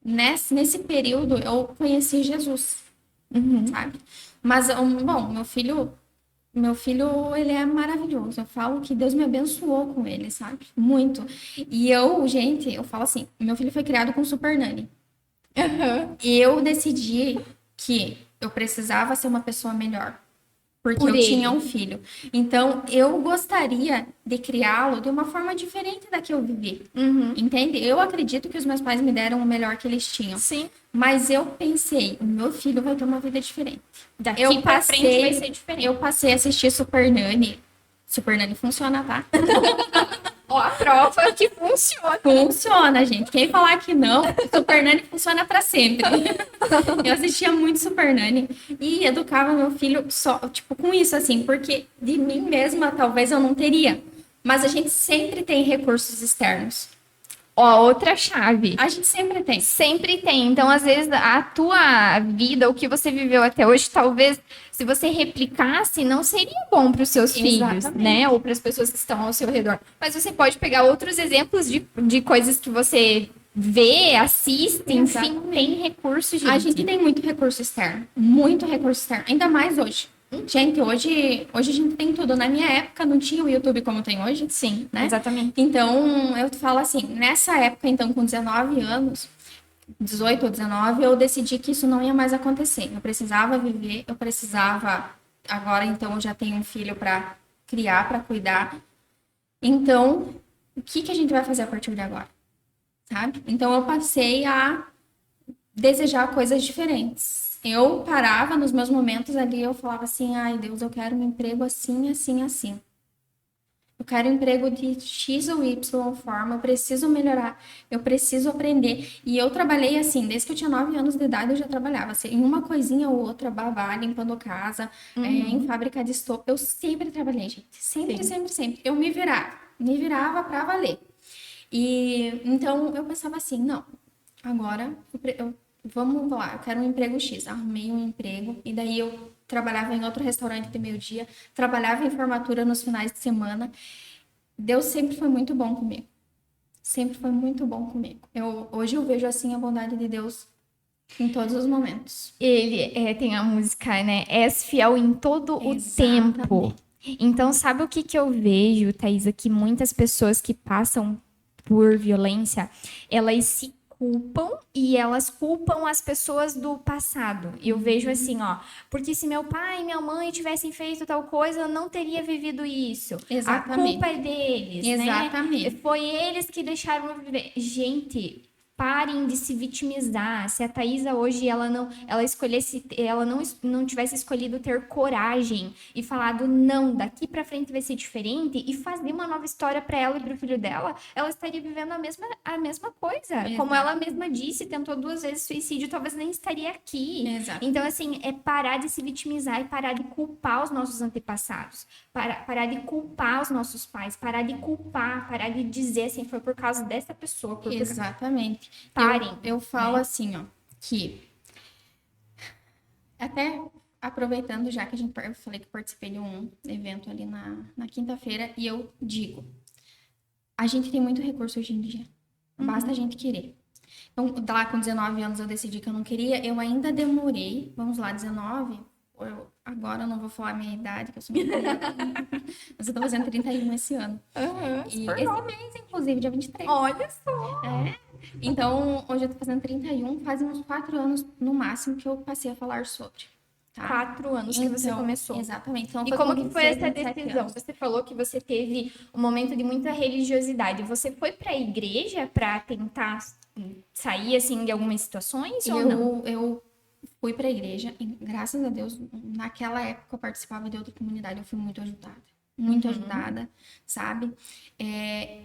Nesse período, eu conheci Jesus, sabe? Mas, bom, meu filho, ele é maravilhoso. Eu falo que Deus me abençoou com ele, sabe? Muito. E gente, eu falo assim, meu filho foi criado com Super Nanny. E eu decidi que eu precisava ser uma pessoa melhor. Porque eu tinha um filho. Então, eu gostaria de criá-lo de uma forma diferente da que eu vivi. Entende? Eu acredito que os meus pais me deram o melhor que eles tinham. Sim. Mas eu pensei, o meu filho vai ter uma vida diferente. Daqui pra frente vai ser diferente. Eu passei a assistir Super Nanny. Super Nanny funciona, tá? Ó, a prova que funciona. Funciona, gente. Quem falar que não, Super Nanny funciona pra sempre. Eu assistia muito Super Nanny e educava meu filho só, tipo, com isso, assim, porque de mim mesma talvez eu não teria. Mas a gente sempre tem recursos externos. Ó, outra chave. A gente sempre tem. Sempre tem. Então, às vezes, a tua vida, o que você viveu até hoje, talvez, se você replicasse, não seria bom para os seus filhos, né? Ou para as pessoas que estão ao seu redor. Mas você pode pegar outros exemplos de coisas que você vê, assiste, enfim, tem recursos, gente. A gente tem muito recurso externo. Muito recurso externo. Ainda mais hoje. Gente, hoje a gente tem tudo. Na minha época não tinha o YouTube como tem hoje. Sim, né? Exatamente. Então, eu falo assim, nessa época, então, com 19 anos, 18 ou 19, eu decidi que isso não ia mais acontecer. Eu precisava viver, eu precisava... Agora, então, eu já tenho um filho para criar, para cuidar. Então, o que a gente vai fazer a partir de agora? Sabe? Então, eu passei a desejar coisas diferentes. Eu parava nos meus momentos ali, eu falava assim, ai Deus, eu quero um emprego assim, assim, assim. Eu quero um emprego de X ou Y forma, eu preciso melhorar, eu preciso aprender. E eu trabalhei assim, desde que eu tinha 9 anos de idade, eu já trabalhava. Assim, em uma coisinha ou outra, babá, limpando casa, em fábrica de estopa. Eu sempre trabalhei, gente. Sempre, sempre, sempre. Eu me virava pra valer. E então eu pensava assim, não, agora vamos lá, eu quero um emprego X. Arrumei um emprego e daí eu trabalhava em outro restaurante de meio-dia, trabalhava em formatura nos finais de semana. Deus sempre foi muito bom comigo. Sempre foi muito bom comigo. Hoje eu vejo assim a bondade de Deus em todos os momentos. Ele tem a música, né? És fiel em todo o tempo. Exatamente. Então, sabe o que que eu vejo, Thaisa? Que muitas pessoas que passam por violência, elas se culpam e elas culpam as pessoas do passado. Eu vejo assim, ó, porque se meu pai e minha mãe tivessem feito tal coisa, eu não teria vivido isso. A culpa é Exatamente. deles, né? Exatamente. Foi eles que deixaram eu viver. Gente, parem de se vitimizar. Se a Thaisa hoje ela escolhesse, ela não tivesse escolhido ter coragem e falado não, daqui pra frente vai ser diferente e fazer uma nova história pra ela e pro filho dela, ela estaria vivendo a mesma coisa. Como ela mesma disse, tentou 2 vezes suicídio, talvez nem estaria aqui. Exato. Então, assim, é parar de se vitimizar e parar de culpar os nossos antepassados. Parar de culpar os nossos pais, parar de culpar, parar de dizer assim, foi por causa dessa pessoa. Exatamente. Parem, Eu falo né? assim, ó, que até aproveitando já que eu falei que participei de um evento ali na quinta-feira, e eu digo, a gente tem muito recurso hoje em dia. Basta a gente querer. Então, lá com 19 anos eu decidi que eu não queria, eu ainda demorei, vamos lá, 19, agora eu não vou falar a minha idade, que eu sou muito velha, mas eu tô fazendo 31 esse ano. E esse mês, inclusive, dia 23. Olha só. É. Então, hoje eu tô fazendo 31, fazem uns 4 anos no máximo que eu passei a falar sobre. Tá? 4 anos que você começou. Exatamente. Então, E como com que foi 26, essa 27 decisão? anos. Você falou que você teve um momento de muita religiosidade. Você foi para a igreja para tentar sair assim de algumas situações ou não? Eu fui para a igreja e, graças a Deus, naquela época eu participava de outra comunidade, eu fui muito ajudada. Muito ajudada, sabe?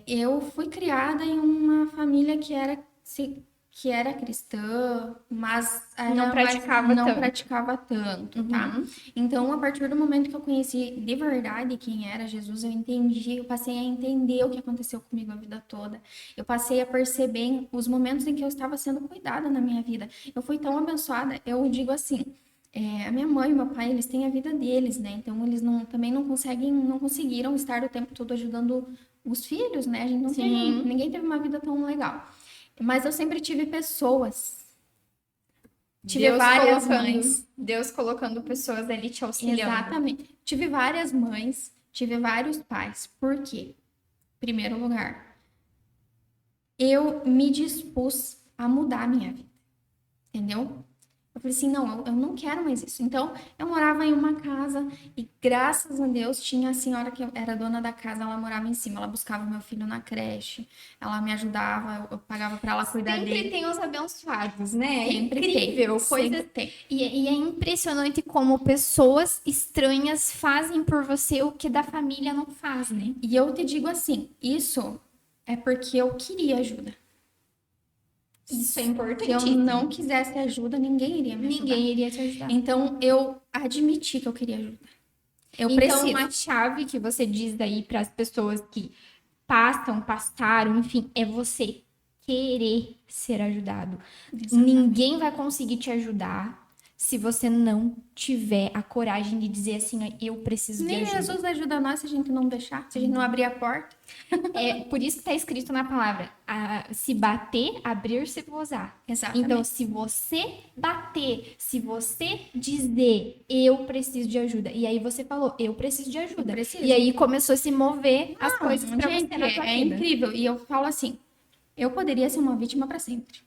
Eu fui criada em uma família que era cristã, mas não praticava tanto, tá? Então, a partir do momento que eu conheci de verdade quem era Jesus, eu passei a entender o que aconteceu comigo a vida toda. Eu passei a perceber os momentos em que eu estava sendo cuidada na minha vida. Eu fui tão abençoada, eu digo assim, a minha mãe e meu pai, eles têm a vida deles, né? Então, eles também não conseguiram estar o tempo todo ajudando os filhos, né? A gente não teve, ninguém teve uma vida tão legal. Mas eu sempre tive pessoas. Tive várias mães. Deus colocando pessoas ali te auxiliando. Exatamente. Tive várias mães, tive vários pais. Por quê? Primeiro lugar, eu me dispus a mudar a minha vida. Entendeu? Eu falei assim, não, eu não quero mais isso. Então, eu morava em uma casa e, graças a Deus, tinha a senhora que era dona da casa, ela morava em cima, ela buscava meu filho na creche, ela me ajudava, eu pagava para ela cuidar dele. Sempre tem os abençoados, né? Sempre incrível. Sempre tem. E é impressionante como pessoas estranhas fazem por você o que da família não faz, né? E eu te digo assim, isso é porque eu queria ajuda. Isso é importante. Se eu não quisesse ajuda, ninguém iria me ajudar. Ninguém iria te ajudar. Então, eu admiti que eu queria ajuda. Então, uma chave que você diz daí para as pessoas que passaram, enfim, é você querer ser ajudado. Exatamente. Ninguém vai conseguir te ajudar se você não tiver a coragem de dizer assim, eu preciso de ajuda. Nem Jesus ajuda nós se a gente não deixar, se a gente não abrir a porta. É por isso que está escrito na palavra, se bater, abrir-se-vos-á. Exatamente. Então, se você bater, se você dizer, eu preciso de ajuda, e aí você falou, eu preciso de ajuda. E aí começou a se mover as coisas para você na tua vida. É incrível. E eu falo assim, eu poderia ser uma vítima para sempre.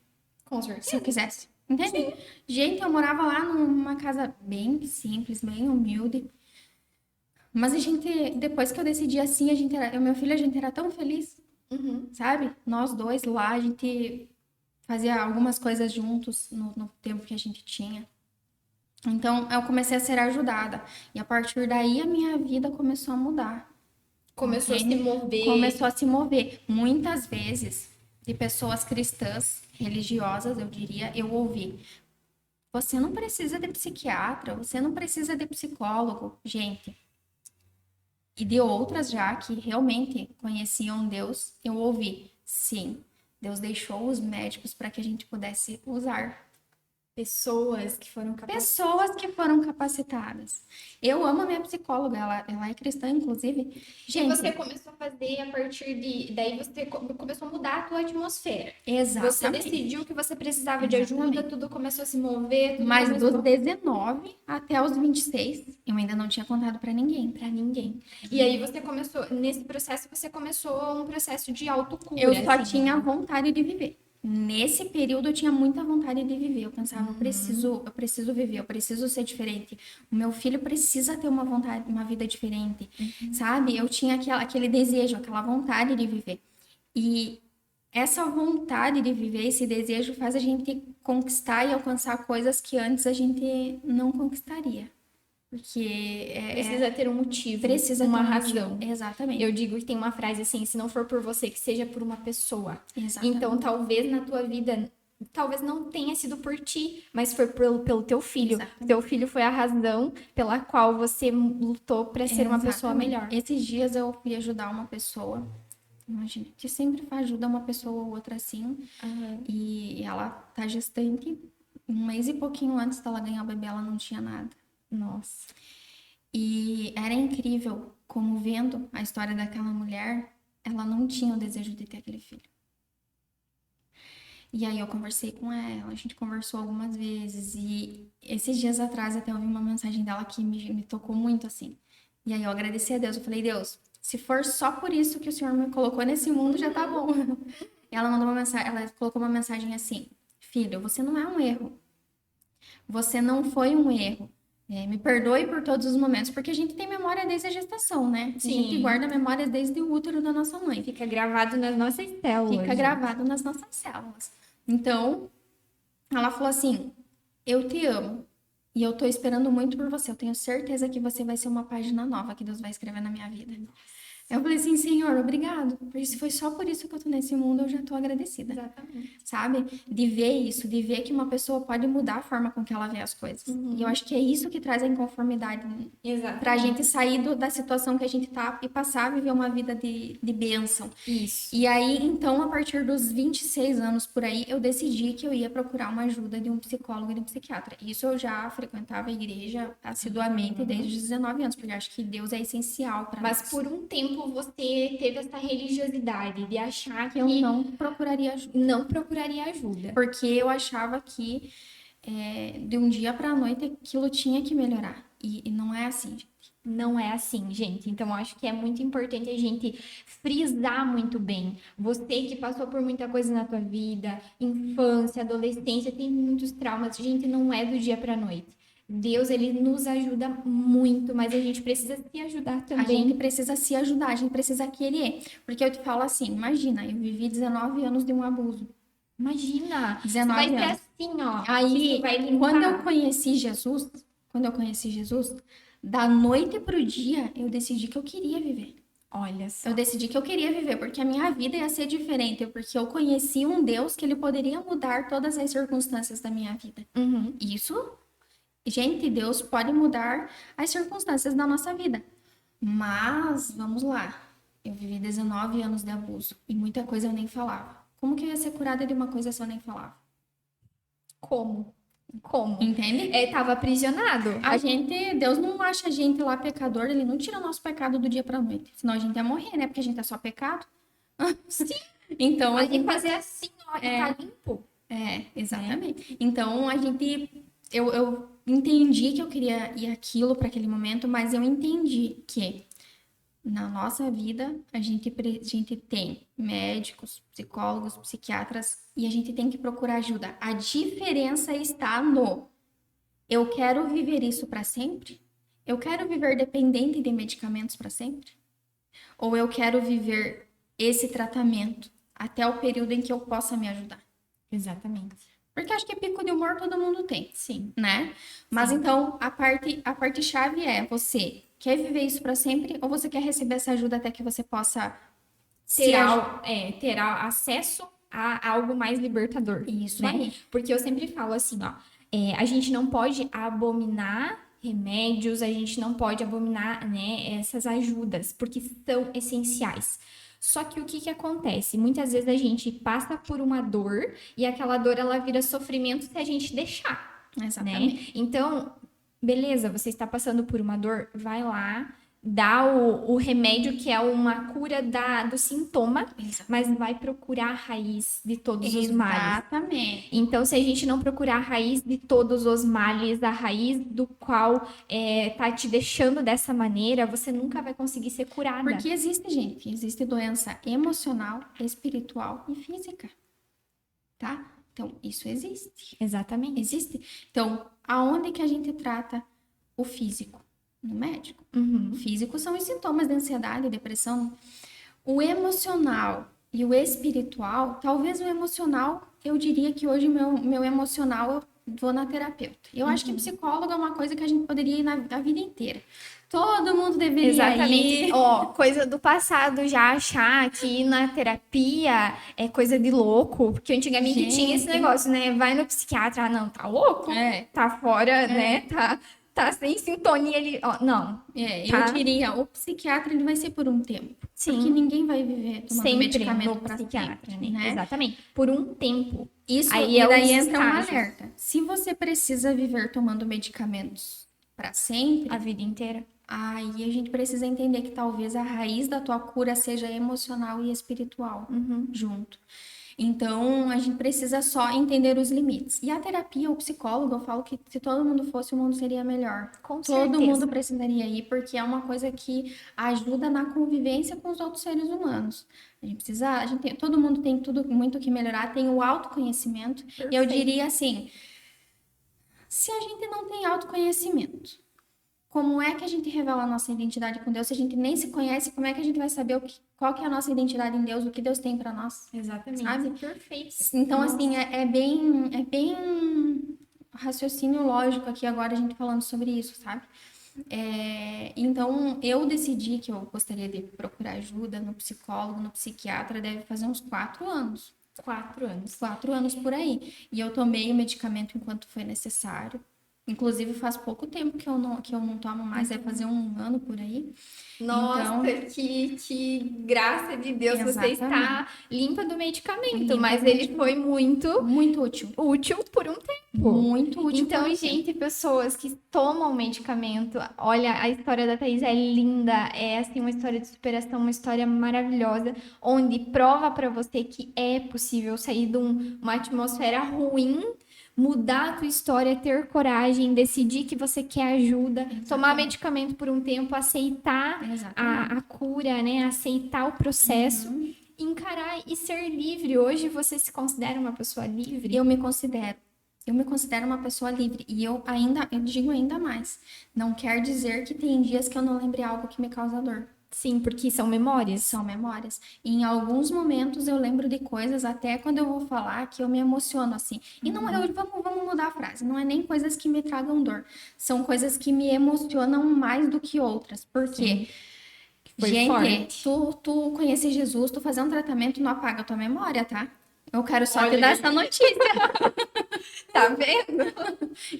Com certeza. Se eu quisesse. Entende? Sim. Gente, eu morava lá numa casa bem simples, bem humilde. Mas a gente, depois que eu decidi assim, meu filho, a gente era tão feliz, sabe? Nós dois lá, a gente fazia algumas coisas juntos no tempo que a gente tinha. Então, eu comecei a ser ajudada. E a partir daí, a minha vida começou a mudar. Começou a se mover. Começou a se mover. Muitas vezes, de pessoas cristãs, religiosas, eu diria, eu ouvi: você não precisa de psiquiatra, você não precisa de psicólogo. Gente, e de outras já que realmente conheciam Deus, eu ouvi: sim, Deus deixou os médicos para que a gente pudesse usar. Pessoas que foram capazes. Pessoas que foram capacitadas. Eu amo a minha psicóloga, ela é cristã, inclusive. E Gente, você começou a fazer a partir de. Daí você começou a mudar a tua atmosfera. Você exatamente. decidiu que você precisava de ajuda, Exatamente. tudo começou a se mover, tudo Mas começou dos 19 até os 26, eu ainda não tinha contado pra ninguém. pra ninguém. E aí você começou, nesse processo, você começou um processo de autocura. Eu só assim. tinha vontade de viver. Nesse período eu tinha muita vontade de viver. Eu pensava, eu preciso viver, eu preciso ser diferente. O meu filho precisa ter uma vontade, uma vida diferente, sabe? Eu tinha aquele desejo, aquela vontade de viver. E essa vontade de viver, esse desejo faz a gente conquistar e alcançar coisas que antes a gente não conquistaria. Porque Precisa ter um motivo, precisa uma ter um motivo. razão. Exatamente. Eu digo que tem uma frase assim, se não for por você, que seja por uma pessoa. Exatamente. Então, talvez na tua vida, talvez não tenha sido por ti, mas foi pelo teu filho. Exatamente. Teu filho foi a razão pela qual você lutou para ser uma pessoa Exatamente. melhor. Esses dias eu fui ajudar uma pessoa. Imagina, que sempre ajuda uma pessoa ou outra assim. E ela tá gestante. Um mês e pouquinho antes dela ganhar o bebê, ela não tinha nada. Nossa. E era incrível como vendo a história daquela mulher, ela não tinha o desejo de ter aquele filho. E aí eu conversei com ela, a gente conversou algumas vezes e esses dias atrás até eu vi uma mensagem dela que me tocou muito assim. E aí eu agradeci a Deus, eu falei, Deus, se for só por isso que o Senhor me colocou nesse mundo, já tá bom. E ela mandou uma mensagem, ela colocou uma mensagem assim, filho, você não é um erro. Você não foi um erro. Me perdoe por todos os momentos, porque a gente tem memória desde a gestação, né? Sim. A gente guarda memórias desde o útero da nossa mãe. Fica gravado nas nossas células. Fica gravado nas nossas células. Então, ela falou assim, eu te amo e eu tô esperando muito por você. Eu tenho certeza que você vai ser uma página nova que Deus vai escrever na minha vida. Eu falei assim, Senhor, obrigado. Porque se foi só por isso que eu tô nesse mundo, eu já tô agradecida. Exatamente. Sabe? De ver isso, de ver que uma pessoa pode mudar a forma com que ela vê as coisas. E eu acho que é isso que traz a inconformidade Exatamente. pra gente sair da situação que a gente tá e passar a viver uma vida de bênção. Isso. E aí, então, a partir dos 26 anos por aí, eu decidi que eu ia procurar uma ajuda de um psicólogo e de um psiquiatra. Isso eu já frequentava a igreja assiduamente desde os 19 anos, porque eu acho que Deus é essencial pra nós. Mas por um tempo você teve essa religiosidade de achar que Eu não procuraria ajuda. não procuraria ajuda. Porque eu achava que de um dia pra noite aquilo tinha que melhorar. E não é assim, gente. Não é assim, gente. Então, eu acho que é muito importante a gente frisar muito bem. Você que passou por muita coisa na tua vida, infância, adolescência, tem muitos traumas. Gente, não é do dia pra noite. Deus, ele nos ajuda muito, mas a gente precisa se ajudar A também. gente precisa se ajudar, a gente precisa querer. Porque eu te falo assim, imagina, eu vivi 19 anos de um abuso. Imagina, 19 vai ser anos. assim, ó. Aí, Isso vai limpar. quando eu conheci Jesus, da noite pro dia, eu decidi que eu queria viver. Olha só. Eu decidi que eu queria viver, porque a minha vida ia ser diferente, porque eu conheci um Deus que ele poderia mudar todas as circunstâncias da minha vida. Uhum. Isso, gente, Deus pode mudar as circunstâncias da nossa vida. Mas, vamos lá, eu vivi 19 anos de abuso e muita coisa eu nem falava. Como que eu ia ser curada de uma coisa se eu nem falava? Como? Como? Entende? Tava aprisionado. Deus não acha a gente lá pecador, ele não tira o nosso pecado do dia pra noite. Senão a gente ia morrer, né? Porque a gente é só pecado. Sim. Então a Tem que gente. fazer assim, ó, e tá limpo. Exatamente. Então a gente. Eu entendi que eu queria ir aquilo para aquele momento, mas eu entendi que na nossa vida a gente tem médicos, psicólogos, psiquiatras e a gente tem que procurar ajuda. A diferença está no eu quero viver isso para sempre? Eu quero viver dependente de medicamentos para sempre? Ou eu quero viver esse tratamento até o período em que eu possa me ajudar? Exatamente. Porque acho que pico de humor todo mundo tem, Sim. né? Mas então, a parte chave é, você quer viver isso para sempre ou você quer receber essa ajuda até que você possa ter acesso a algo mais libertador. Isso né? aí. Porque eu sempre falo assim, ó, a gente não pode abominar remédios, a gente não pode abominar, né, essas ajudas, porque são essenciais. Só que o que que acontece? Muitas vezes a gente passa por uma dor e aquela dor ela vira sofrimento se a gente deixar, né? Exatamente. Então, beleza, você está passando por uma dor, vai lá, dá o remédio que é uma cura do sintoma, mas vai procurar a raiz de todos os males. Exatamente. Então, se a gente não procurar a raiz de todos os males, a raiz do qual tá te deixando dessa maneira, você nunca vai conseguir ser curada. Porque existe doença emocional, espiritual e física, tá? Então, isso existe. Exatamente. Existe. Então, aonde que a gente trata o físico? No médico. Uhum. O físico são os sintomas de ansiedade, depressão. O emocional e o espiritual, talvez o emocional, eu diria que hoje meu emocional eu vou na terapeuta. Eu acho que psicólogo é uma coisa que a gente poderia ir a vida inteira. Todo mundo deveria Exatamente. ir. Ó, coisa do passado já achar que ir na terapia é coisa de louco, porque antigamente tinha esse negócio, né? Vai no psiquiatra, não, tá louco? Tá fora, né? Tá sem sintonia ali. Ó, não. Eu diria, o psiquiatra ele vai ser por um tempo. Sim. Porque ninguém vai viver tomando sempre medicamento no para psiquiatra, sempre, né? Exatamente. Por um tempo. Isso Aí e é daí os entra um estágios. alerta. Se você precisa viver tomando medicamentos para sempre, A vida inteira. aí a gente precisa entender que talvez a raiz da tua cura seja emocional e espiritual junto. Então, a gente precisa só entender os limites. E a terapia, o psicólogo, eu falo que se todo mundo fosse, o mundo seria melhor. Com Todo certeza. mundo precisaria ir, porque é uma coisa que ajuda na convivência com os outros seres humanos. Todo mundo tem tudo muito que melhorar, tem o autoconhecimento. E eu diria assim, se a gente não tem autoconhecimento, como é que a gente revela a nossa identidade com Deus? Se a gente nem se conhece, como é que a gente vai saber qual que é a nossa identidade em Deus, o que Deus tem para nós? Exatamente. Sabe? Perfeito. Então, assim, é bem raciocínio lógico aqui agora a gente falando sobre isso, sabe? Então, eu decidi que eu gostaria de procurar ajuda no psicólogo, no psiquiatra, deve fazer uns 4 anos. 4 anos. 4 anos por aí. E eu tomei o medicamento enquanto foi necessário. Inclusive, faz pouco tempo que eu não tomo mais, deve fazer um ano por aí. Nossa, Então, que graça de Deus, você está limpa do medicamento, mas do ele foi muito útil. útil por um tempo. Muito útil. Então, por um gente, tempo. pessoas que tomam medicamento, olha, a história da Thaís é linda, é assim uma história de superação, uma história maravilhosa, onde prova para você que é possível sair de uma atmosfera ruim, mudar a tua história, ter coragem, decidir que você quer ajuda, tomar medicamento por um tempo, aceitar a cura, né? Aceitar o processo, encarar e ser livre. Hoje você se considera uma pessoa livre? Eu me considero uma pessoa livre. E eu digo ainda mais. Não quer dizer que tem dias que eu não lembre algo que me causa dor. Sim, porque são memórias. São memórias. E em alguns momentos eu lembro de coisas, até quando eu vou falar, que eu me emociono assim. E não, vamos mudar a frase. Não é nem coisas que me tragam dor. São coisas que me emocionam mais do que outras. Por quê? Gente, tu conhecer Jesus, tu fazer um tratamento, não apaga a tua memória, tá? Eu quero só te dar essa notícia. Tá vendo?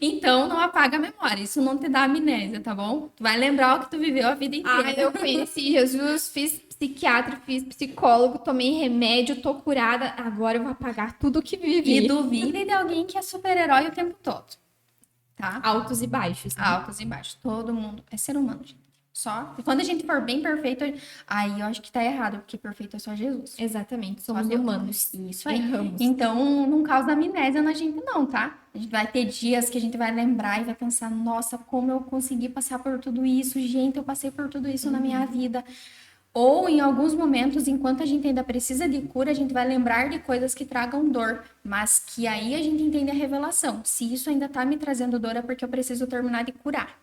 Então, não apaga a memória. Isso não te dá amnésia, tá bom? Tu vai lembrar o que tu viveu a vida inteira. Ah, eu conheci Jesus, fiz psiquiatra, fiz psicólogo, tomei remédio, tô curada. Agora eu vou apagar tudo que vivi. E duvide de alguém que é super-herói o tempo todo. Tá? Altos e baixos. Né? Altos e baixos. Todo mundo é ser humano, gente. Só. E quando a gente for bem perfeito, aí eu acho que tá errado, porque perfeito é só Jesus. Exatamente, somos Deus. humanos. Isso aí. Erramos. Então, não causa amnésia na gente, não, tá? A gente vai ter dias que a gente vai lembrar e vai pensar, nossa, como eu consegui passar por tudo isso, gente, eu passei por tudo isso na minha vida. Ou em alguns momentos, enquanto a gente ainda precisa de cura, a gente vai lembrar de coisas que tragam dor, mas que aí a gente entende a revelação. Se isso ainda tá me trazendo dor, é porque eu preciso terminar de curar.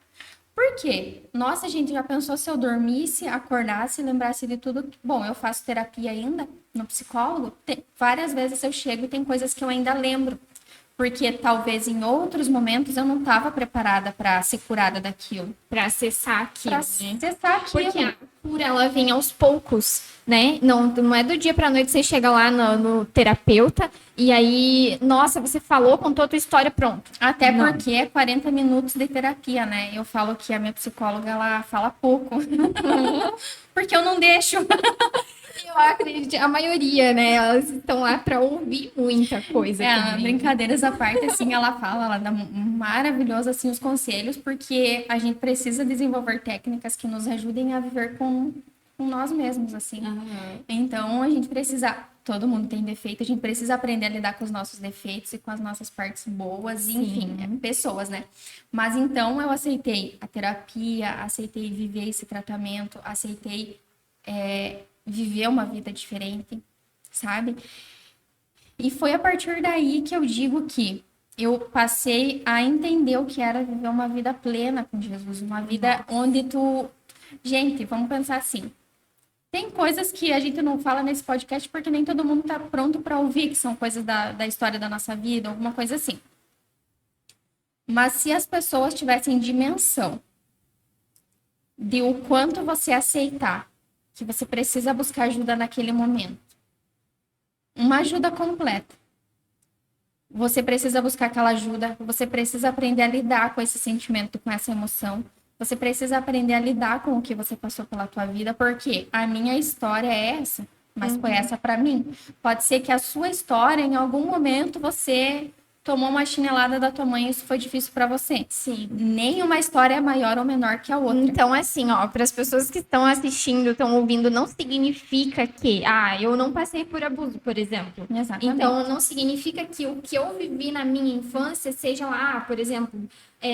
Por quê? Nossa, gente, já pensou se eu dormisse, acordasse, lembrasse de tudo? Bom, eu faço terapia ainda no psicólogo. Várias vezes eu chego e tem coisas que eu ainda lembro. Porque talvez em outros momentos eu não estava preparada para ser curada daquilo. Para acessar aquilo. Para acessar aquilo. Porque a cura, ela vem aos poucos, né? Não é do dia pra noite você chega lá no terapeuta e aí, nossa, você falou, contou a tua história, pronto. Até porque é 40 minutos de terapia, né? Eu falo que a minha psicóloga, ela fala pouco. Porque eu não deixo. Eu acredito, a maioria, né? Elas estão lá para ouvir muita coisa também. Brincadeiras à parte, assim, ela dá maravilhoso, assim, os conselhos, porque a gente precisa desenvolver técnicas que nos ajudem a viver com nós mesmos, assim. Então, a gente precisa... Todo mundo tem defeito, a gente precisa aprender a lidar com os nossos defeitos e com as nossas partes boas, enfim, pessoas, né? Mas então eu aceitei a terapia, aceitei viver esse tratamento, aceitei viver uma vida diferente, sabe? E foi a partir daí que eu digo que eu passei a entender o que era viver uma vida plena com Jesus, uma vida onde tu... Gente, vamos pensar assim. Tem coisas que a gente não fala nesse podcast porque nem todo mundo tá pronto para ouvir, que são coisas da história da nossa vida, alguma coisa assim. Mas se as pessoas tivessem dimensão de o quanto você aceitar que você precisa buscar ajuda naquele momento, uma ajuda completa, você precisa buscar aquela ajuda, você precisa aprender a lidar com esse sentimento, com essa emoção. Você precisa aprender a lidar com o que você passou pela tua vida, porque a minha história é essa, mas foi essa para mim. Pode ser que a sua história, em algum momento, você tomou uma chinelada da tua mãe e isso foi difícil para você. Sim. Nenhuma história é maior ou menor que a outra. Então, assim, ó, para as pessoas que estão assistindo, estão ouvindo, não significa que, eu não passei por abuso, por exemplo. Exatamente. Então, não significa que o que eu vivi na minha infância seja lá, por exemplo,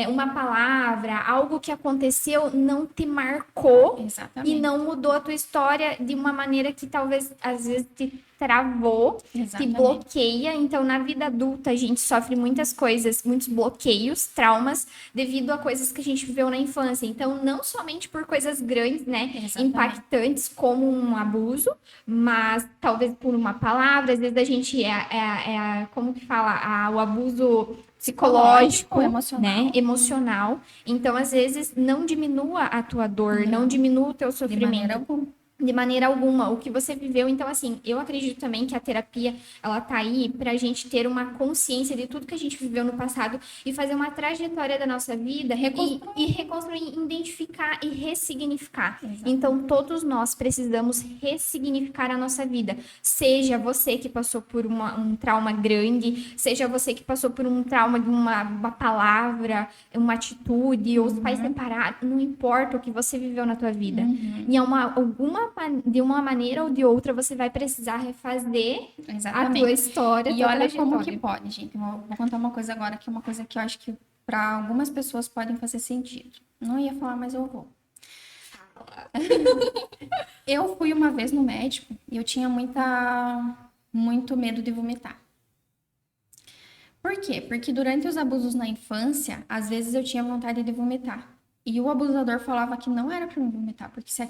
uma palavra, algo que aconteceu não te marcou. Exatamente. E não mudou a tua história de uma maneira que talvez, às vezes, te travou, te bloqueia. Então, na vida adulta, a gente sofre muitas coisas, muitos bloqueios, traumas, devido a coisas que a gente viveu na infância. Então, não somente por coisas grandes, né, impactantes, como um abuso, mas talvez por uma palavra. Às vezes a gente como que fala? O abuso psicológico, emocional. né? Emocional. Então, às vezes, não diminua a tua dor, não diminua o teu sofrimento. De maneira alguma, o que você viveu. Então, assim, eu acredito também que a terapia, ela tá aí pra gente ter uma consciência de tudo que a gente viveu no passado e fazer uma trajetória da nossa vida e reconstruir, identificar e ressignificar. Então, todos nós precisamos ressignificar a nossa vida. Seja você que passou por um trauma grande, seja você que passou por um trauma de uma palavra, uma atitude, ou os pais separados, não importa o que você viveu na tua vida. E de uma maneira ou de outra, você vai precisar refazer a tua história. E olha como que pode, gente. Vou contar uma coisa agora, que é uma coisa que eu acho que para algumas pessoas podem fazer sentido. Não ia falar, mas eu vou. Eu fui uma vez no médico e eu tinha muito medo de vomitar. Por quê? Porque durante os abusos na infância, às vezes eu tinha vontade de vomitar. E o abusador falava que não era pra eu vomitar, porque se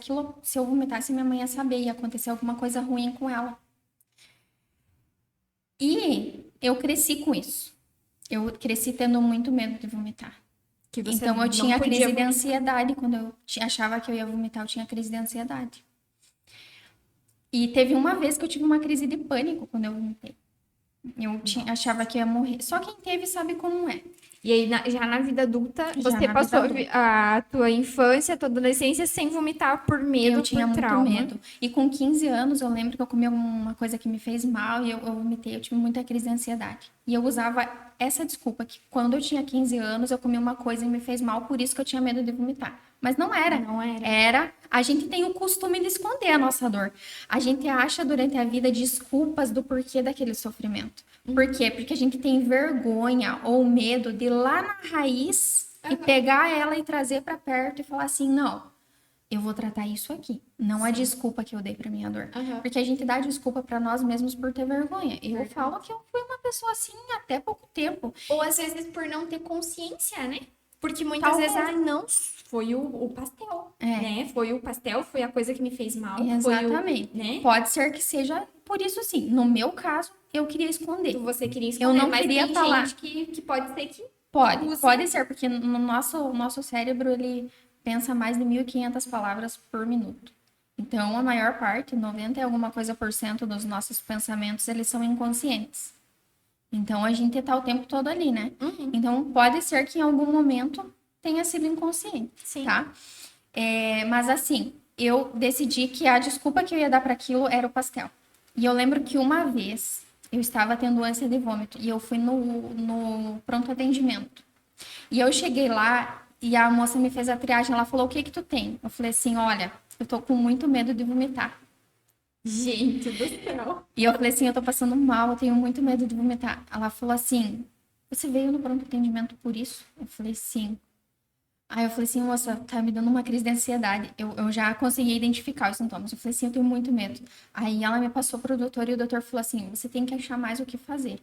eu vomitasse, minha mãe ia saber, ia acontecer alguma coisa ruim com ela. E eu cresci com isso. Eu cresci tendo muito medo de vomitar. Então eu tinha crise de ansiedade. Quando eu achava que eu ia vomitar, eu tinha crise de ansiedade. E teve uma vez que eu tive uma crise de pânico quando eu vomitei. Eu achava que ia morrer. Só quem teve sabe como é. E aí, já na vida adulta, você passou a tua infância, a tua adolescência sem vomitar por medo, eu tinha por trauma. muito medo. E com 15 anos, eu lembro que eu comi uma coisa que me fez mal e eu vomitei. Eu tive muita crise de ansiedade. E eu usava essa desculpa, que quando eu tinha 15 anos, eu comi uma coisa e me fez mal, por isso que eu tinha medo de vomitar. Mas não era. Não era. Era. A gente tem o costume de esconder a nossa dor. A gente acha durante a vida desculpas do porquê daquele sofrimento. Por quê? Porque a gente tem vergonha ou medo de ir lá na raiz e pegar ela e trazer para perto e falar assim, não, eu vou tratar isso aqui. Não a desculpa que eu dei pra minha dor. Porque a gente dá desculpa pra nós mesmos por ter vergonha. Eu falo que eu fui uma pessoa assim até pouco tempo. Ou às vezes por não ter consciência, né? Porque muitas vezes, não, foi o pastel, né? Foi o pastel, foi a coisa que me fez mal. Exatamente. Né? Pode ser que seja por isso, sim. No meu caso, eu queria esconder. Você queria esconder, eu não mas queria tem falar. gente que pode ser que... Pode ser, porque no nosso cérebro, ele pensa mais de 1.500 palavras por minuto. Então, a maior parte, 90 e alguma coisa por cento dos nossos pensamentos, eles são inconscientes. Então, a gente tá o tempo todo ali, né? Então, pode ser que em algum momento tenha sido inconsciente, tá? Mas assim, eu decidi que a desculpa que eu ia dar para aquilo era o pastel. E eu lembro que uma vez eu estava tendo ânsia de vômito e eu fui no pronto atendimento. E eu cheguei lá e a moça me fez a triagem, ela falou: "O que que tu tem?" Eu falei assim: "Olha, eu tô com muito medo de vomitar." Gente do céu. E eu falei assim: "Eu tô passando mal, eu tenho muito medo de vomitar." Ela falou assim: "Você veio no pronto atendimento por isso?" Eu falei: "Sim." Aí eu falei assim: "Moça, tá me dando uma crise de ansiedade." Eu já consegui identificar os sintomas. Eu falei assim: "Eu tenho muito medo." Aí ela me passou pro doutor e o doutor falou assim: "Você tem que achar mais o que fazer."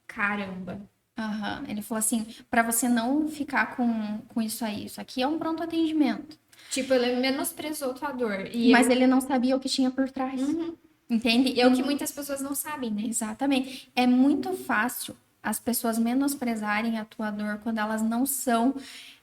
Caramba. Aham. Ele falou assim: "Pra você não ficar com isso aí. Isso aqui é um pronto atendimento." Tipo, ele menosprezou tua dor. Mas ele não sabia o que tinha por trás. Uhum. Entende? E é o que muitas pessoas não sabem, né? Exatamente. É muito fácil as pessoas menosprezarem a tua dor quando elas não são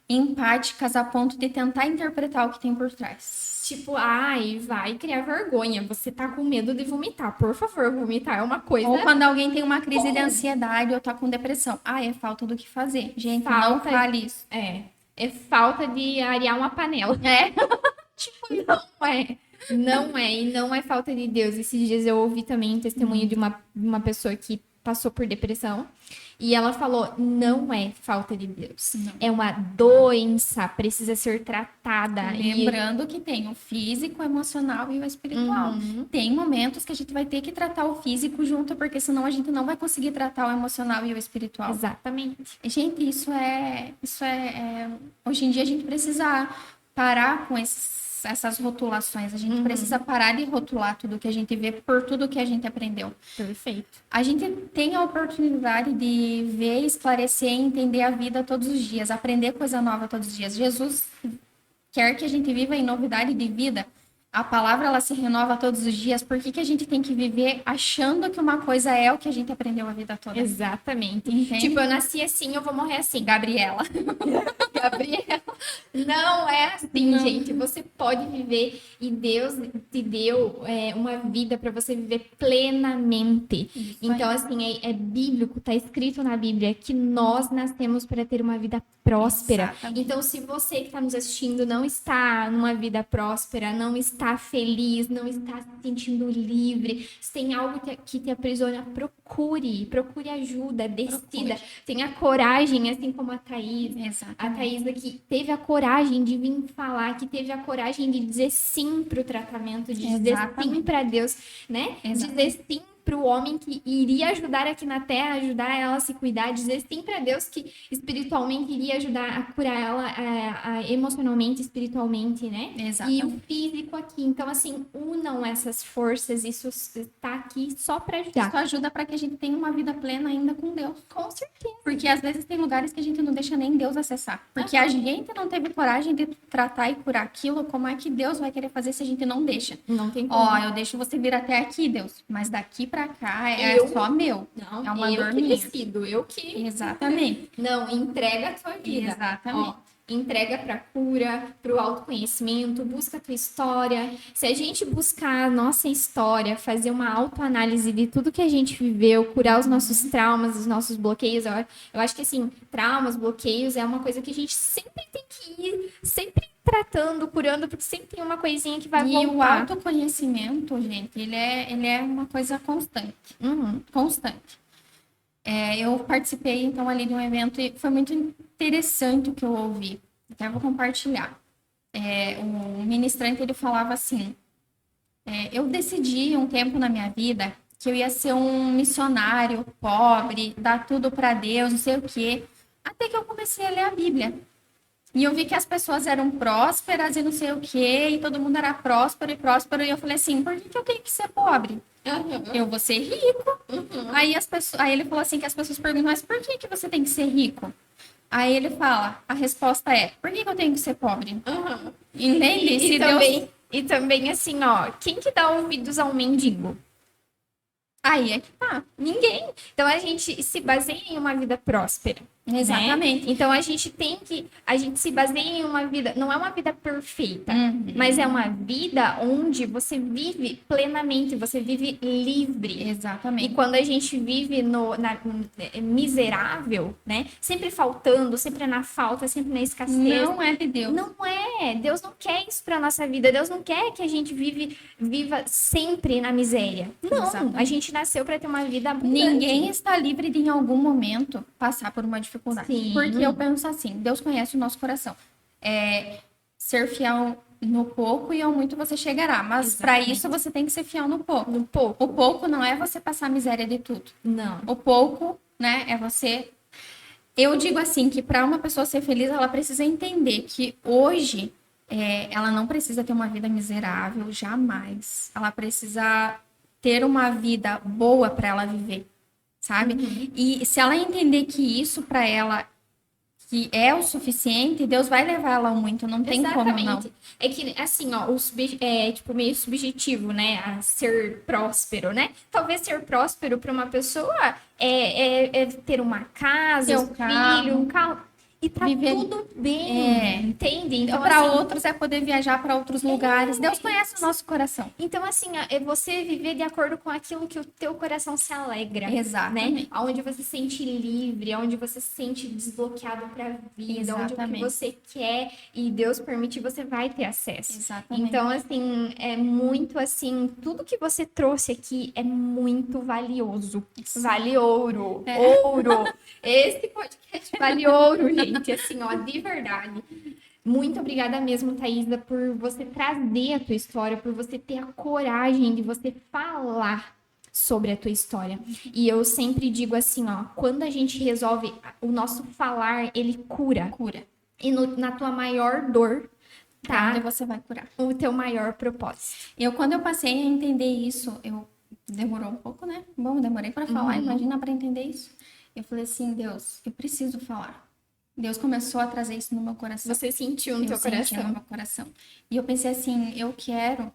empáticas a ponto de tentar interpretar o que tem por trás. Tipo, ai, vai criar vergonha. Você tá com medo de vomitar. Por favor, vomitar é uma coisa. Ou quando alguém tem uma crise de comum. ansiedade ou tá com depressão. Ah, é falta do que fazer. Gente, não Falta. fale isso. É falta de arear uma panela. É. Tipo, não é. Não é. E não é falta de Deus. Esses dias eu ouvi também um testemunho de uma pessoa que passou por depressão. E ela falou: não é falta de Deus. Não. É uma doença. Precisa ser tratada. Lembrando que tem o físico, o emocional e o espiritual. Uhum. Tem momentos que a gente vai ter que tratar o físico junto, porque senão a gente não vai conseguir tratar o emocional e o espiritual. Exatamente. Gente, hoje em dia a gente precisa parar com essas rotulações. A gente precisa parar de rotular tudo que a gente vê por tudo que a gente aprendeu. Perfeito. A gente tem a oportunidade de ver, esclarecer e entender a vida todos os dias, aprender coisa nova todos os dias. Jesus quer que a gente viva em novidade de vida. A palavra, ela se renova todos os dias. Por que que a gente tem que viver achando que uma coisa é o que a gente aprendeu a vida toda? Exatamente. Entende? Tipo, eu nasci assim, eu vou morrer assim. Gabriela. Gabriela. Não é assim, Não. gente. Você pode viver e Deus te deu uma vida para você viver plenamente. Isso Então, aí. assim, é bíblico, tá escrito na Bíblia que nós nascemos para ter uma vida próspera. Exatamente. Então, se você que está nos assistindo não está numa vida próspera, não está feliz, não está se sentindo livre, se tem algo que te aprisiona, procure ajuda, decida, tenha coragem, assim como a Thaís. Exatamente. A Thaís aqui teve a coragem de vir falar, que teve a coragem de dizer sim pro tratamento, de dizer sim para Deus, né? Exatamente. Dizer sim pro homem que iria ajudar aqui na Terra, ajudar ela a se cuidar, dizer sim para Deus que espiritualmente iria ajudar a curar ela emocionalmente, espiritualmente, né? Exatamente. E o físico aqui. Então, assim, unam essas forças, isso está aqui só para ajudar. Isso ajuda para que a gente tenha uma vida plena ainda com Deus. Com certeza. Porque às vezes tem lugares que a gente não deixa nem Deus acessar. Porque a gente não teve coragem de tratar e curar aquilo, como é que Deus vai querer fazer se a gente não deixa? Não tem como. Ó, eu deixo você vir até aqui, Deus, mas daqui para cá é só meu. Não, é uma eu dor que minha. decido, eu que... Exatamente. Não, entrega a tua vida. Exatamente. Ó, entrega para cura, para o autoconhecimento, busca a tua história. Se a gente buscar a nossa história, fazer uma autoanálise de tudo que a gente viveu, curar os nossos traumas, os nossos bloqueios, eu acho que assim, traumas, bloqueios é uma coisa que a gente sempre tem que ir, sempre tratando, curando, porque sempre tem uma coisinha que vai voltar. E o autoconhecimento, gente, ele é uma coisa constante. Constante. Eu participei, então, ali de um evento e foi muito interessante o que eu ouvi. Até vou compartilhar. O ministrante, ele falava assim, eu decidi um tempo na minha vida que eu ia ser um missionário pobre, dar tudo para Deus, não sei o quê. Até que eu comecei a ler a Bíblia. E eu vi que as pessoas eram prósperas e não sei o quê, e todo mundo era próspero, e eu falei assim, por que eu tenho que ser pobre? Eu vou ser rico. Aí ele falou assim, que as pessoas perguntam, mas por que você tem que ser rico? Aí ele fala, a resposta é, por que eu tenho que ser pobre? Entende? E também assim, ó, quem que dá ouvidos ao mendigo? Aí é que tá, ninguém. Então a gente se baseia em uma vida próspera. Exatamente. Né? Então a gente se baseia em uma vida, não é uma vida perfeita, mas é uma vida onde você vive plenamente, você vive livre. Exatamente. E quando a gente vive miserável, né? Sempre faltando, sempre na falta, sempre na escassez. Não é de Deus. Não é. Deus não quer isso para nossa vida. Deus não quer que a gente viva sempre na miséria. Não. Exatamente. A gente nasceu para ter uma vida abundante. Ninguém está livre de em algum momento passar por uma dificuldade. Sim. Porque eu penso assim, Deus conhece o nosso coração. Ser fiel no pouco e ao muito você chegará. Mas para isso você tem que ser fiel no pouco. No pouco. O pouco não é você passar a miséria de tudo. Não. O pouco, né, é você... Eu digo assim, que para uma pessoa ser feliz, ela precisa entender que hoje ela não precisa ter uma vida miserável, jamais. Ela precisa ter uma vida boa para ela viver, sabe? E se ela entender que isso para ela que é o suficiente, Deus vai levar ela ao muito, não tem como não. É que, assim, ó, é tipo meio subjetivo, né? A ser próspero, né? Talvez ser próspero para uma pessoa é ter uma casa, um filho, um carro. E tá tudo bem, entende? Então, para assim, outros é poder viajar para outros lugares. Deus conhece o nosso coração. Então, assim, é você viver de acordo com aquilo que o teu coração se alegra. Exatamente. Né? Onde você se sente livre, onde você se sente desbloqueado para a vida, Exatamente. onde o que você quer e Deus permite, você vai ter acesso. Exatamente. Então, assim, é muito assim, tudo que você trouxe aqui é muito valioso. Isso. Vale ouro. Ouro. Esse podcast vale ouro, gente. Assim, ó, de verdade. Muito obrigada mesmo, Thaisa, por você trazer a tua história, por você ter a coragem de você falar sobre a tua história. E eu sempre digo assim, ó, quando a gente resolve, o nosso falar, ele cura. Cura. E na tua maior dor, tá? Onde você vai curar. O teu maior propósito. Quando eu passei a entender isso, demorou um pouco, né? Bom, demorei para falar, imagina para entender isso. Eu falei assim, Deus, eu preciso falar. Deus começou a trazer isso no meu coração. Você sentiu no teu coração? No meu coração. E eu pensei assim, eu quero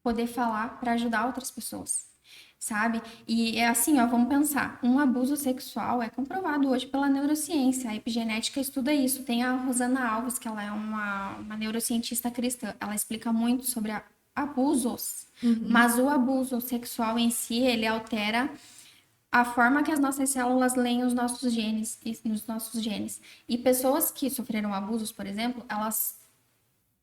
poder falar para ajudar outras pessoas, sabe? E é assim, ó, vamos pensar. Um abuso sexual é comprovado hoje pela neurociência. A epigenética estuda isso. Tem a Rosana Alves, que ela é uma neurocientista cristã. Ela explica muito sobre abusos. Mas o abuso sexual em si, ele altera a forma que as nossas células leem os nossos genes. E pessoas que sofreram abusos, por exemplo, elas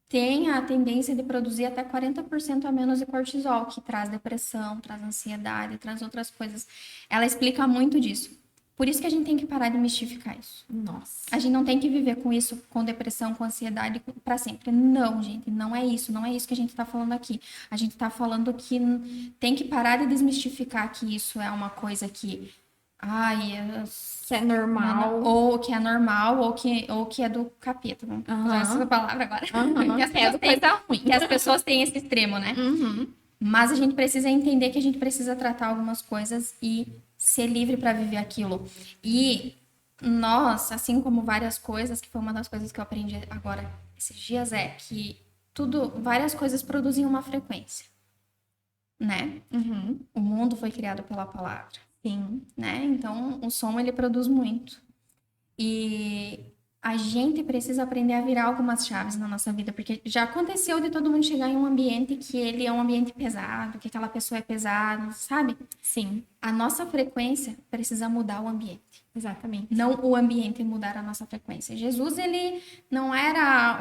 têm a tendência de produzir até 40% a menos de cortisol, que traz depressão, traz ansiedade, traz outras coisas. Ela explica muito disso. Por isso que a gente tem que parar de mistificar isso. Nossa. A gente não tem que viver com isso, com depressão, com ansiedade para sempre. Não, gente, não é isso. Não é isso que a gente tá falando aqui. A gente tá falando que tem que parar de desmistificar que isso é uma coisa que... que é normal. Ou que é normal, ou que é do capeta. Vamos usar essa palavra agora. Que é do coisa ruim. Que as pessoas têm esse extremo, né? Mas a gente precisa entender que a gente precisa tratar algumas coisas e ser livre para viver aquilo. E nós, assim como várias coisas, que foi uma das coisas que eu aprendi agora esses dias, é que várias coisas produzem uma frequência, né? O mundo foi criado pela palavra. Sim. Né? Então, o som, ele produz muito. E a gente precisa aprender a virar algumas chaves na nossa vida, porque já aconteceu de todo mundo chegar em um ambiente que ele é um ambiente pesado, que aquela pessoa é pesada, sabe? Sim. A nossa frequência precisa mudar o ambiente. Exatamente. Não o ambiente mudar a nossa frequência. Jesus, ele não era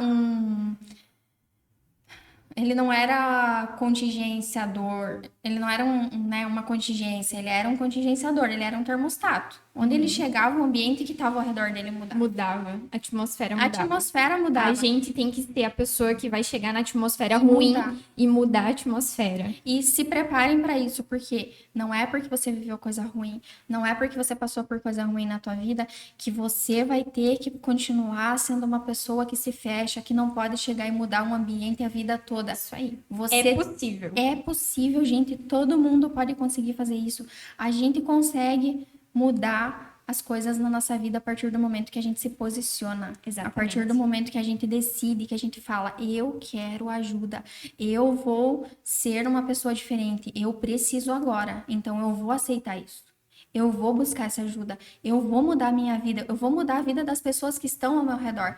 contingenciador, ele não era uma contingência, ele era um contingenciador, ele era um termostato. Onde ele chegava, o ambiente que estava ao redor dele mudava. Mudava, a atmosfera mudava. A atmosfera mudava. A gente tem que ser a pessoa que vai chegar na atmosfera ruim e mudar a atmosfera. E se preparem para isso, porque não é porque você viveu coisa ruim, não é porque você passou por coisa ruim na tua vida, que você vai ter que continuar sendo uma pessoa que se fecha, que não pode chegar e mudar um ambiente a vida toda. Isso aí. É possível. É possível, gente. Todo mundo pode conseguir fazer isso. A gente consegue mudar as coisas na nossa vida a partir do momento que a gente se posiciona. Exatamente. A partir do momento que a gente decide, que a gente fala, eu quero ajuda, eu vou ser uma pessoa diferente, eu preciso agora, então eu vou aceitar isso. Eu vou buscar essa ajuda. Eu vou mudar a minha vida. Eu vou mudar a vida das pessoas que estão ao meu redor.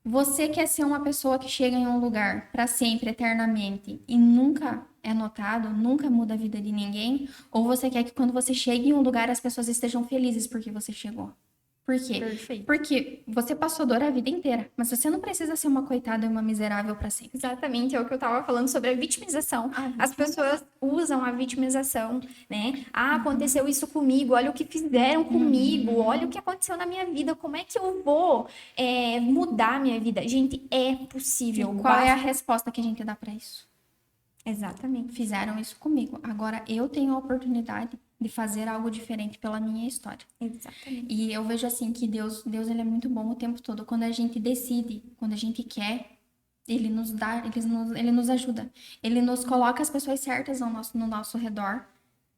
Você quer ser uma pessoa que chega em um lugar para sempre, eternamente, e nunca é notado, nunca muda a vida de ninguém? Ou você quer que quando você chegue em um lugar as pessoas estejam felizes porque você chegou? Por quê? Perfeito. Porque você passou dor a vida inteira, mas você não precisa ser uma coitada e uma miserável para sempre. Exatamente, é o que eu tava falando sobre a vitimização. As pessoas usam a vitimização, né? Ah, aconteceu isso comigo, olha o que fizeram comigo, olha o que aconteceu na minha vida, como é que eu vou mudar a minha vida? Gente, é possível. Qual é a resposta que a gente dá para isso? Exatamente. Fizeram isso comigo. Agora eu tenho a oportunidade de fazer algo diferente pela minha história. Exatamente. E eu vejo assim que Deus ele é muito bom o tempo todo. Quando a gente decide, quando a gente quer, ele nos dá, ele nos ajuda. Ele nos coloca as pessoas certas no nosso redor,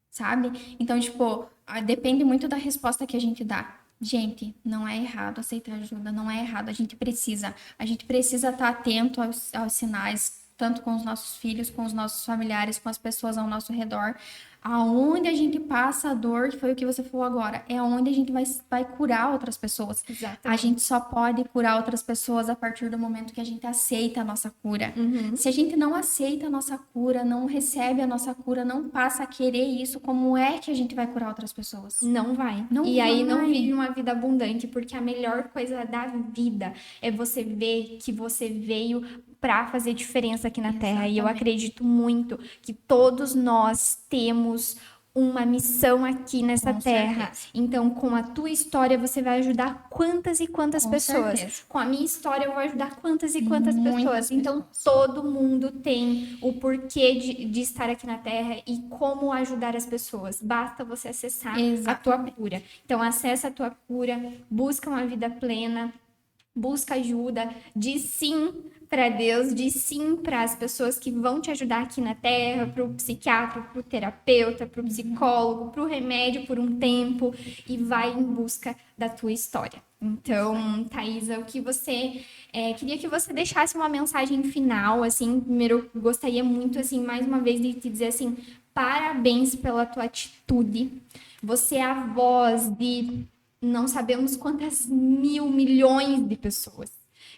sabe? Então, tipo, depende muito da resposta que a gente dá. Gente, não é errado aceitar ajuda, não é errado. A gente precisa estar atento aos sinais, tanto com os nossos filhos, com os nossos familiares, com as pessoas ao nosso redor. Aonde a gente passa a dor, que foi o que você falou agora, é onde a gente vai curar outras pessoas. Exatamente. A gente só pode curar outras pessoas a partir do momento que a gente aceita a nossa cura. Se a gente não aceita a nossa cura, não recebe a nossa cura, não passa a querer isso, como é que a gente vai curar outras pessoas? Não vai. Aí não vive uma vida abundante, porque a melhor coisa da vida é você ver que você veio para fazer diferença aqui na Terra. E eu acredito muito que todos nós temos uma missão aqui nessa terra. Então, com a tua história, você vai ajudar quantas e quantas pessoas. Certeza. Com a minha história, eu vou ajudar quantas e quantas pessoas. Então, todo mundo tem o porquê de estar aqui na Terra e como ajudar as pessoas. Basta você acessar a tua cura. Então, acessa a tua cura, busca uma vida plena, busca ajuda, diz sim para Deus, diz sim para as pessoas que vão te ajudar aqui na Terra, para o psiquiatra, para o terapeuta, para o psicólogo, para o remédio por um tempo e vai em busca da tua história. Então, Thaisa, o que você queria que você deixasse uma mensagem final, assim, primeiro eu gostaria muito, assim, mais uma vez de te dizer assim, parabéns pela tua atitude. Você é a voz de não sabemos quantas milhões de pessoas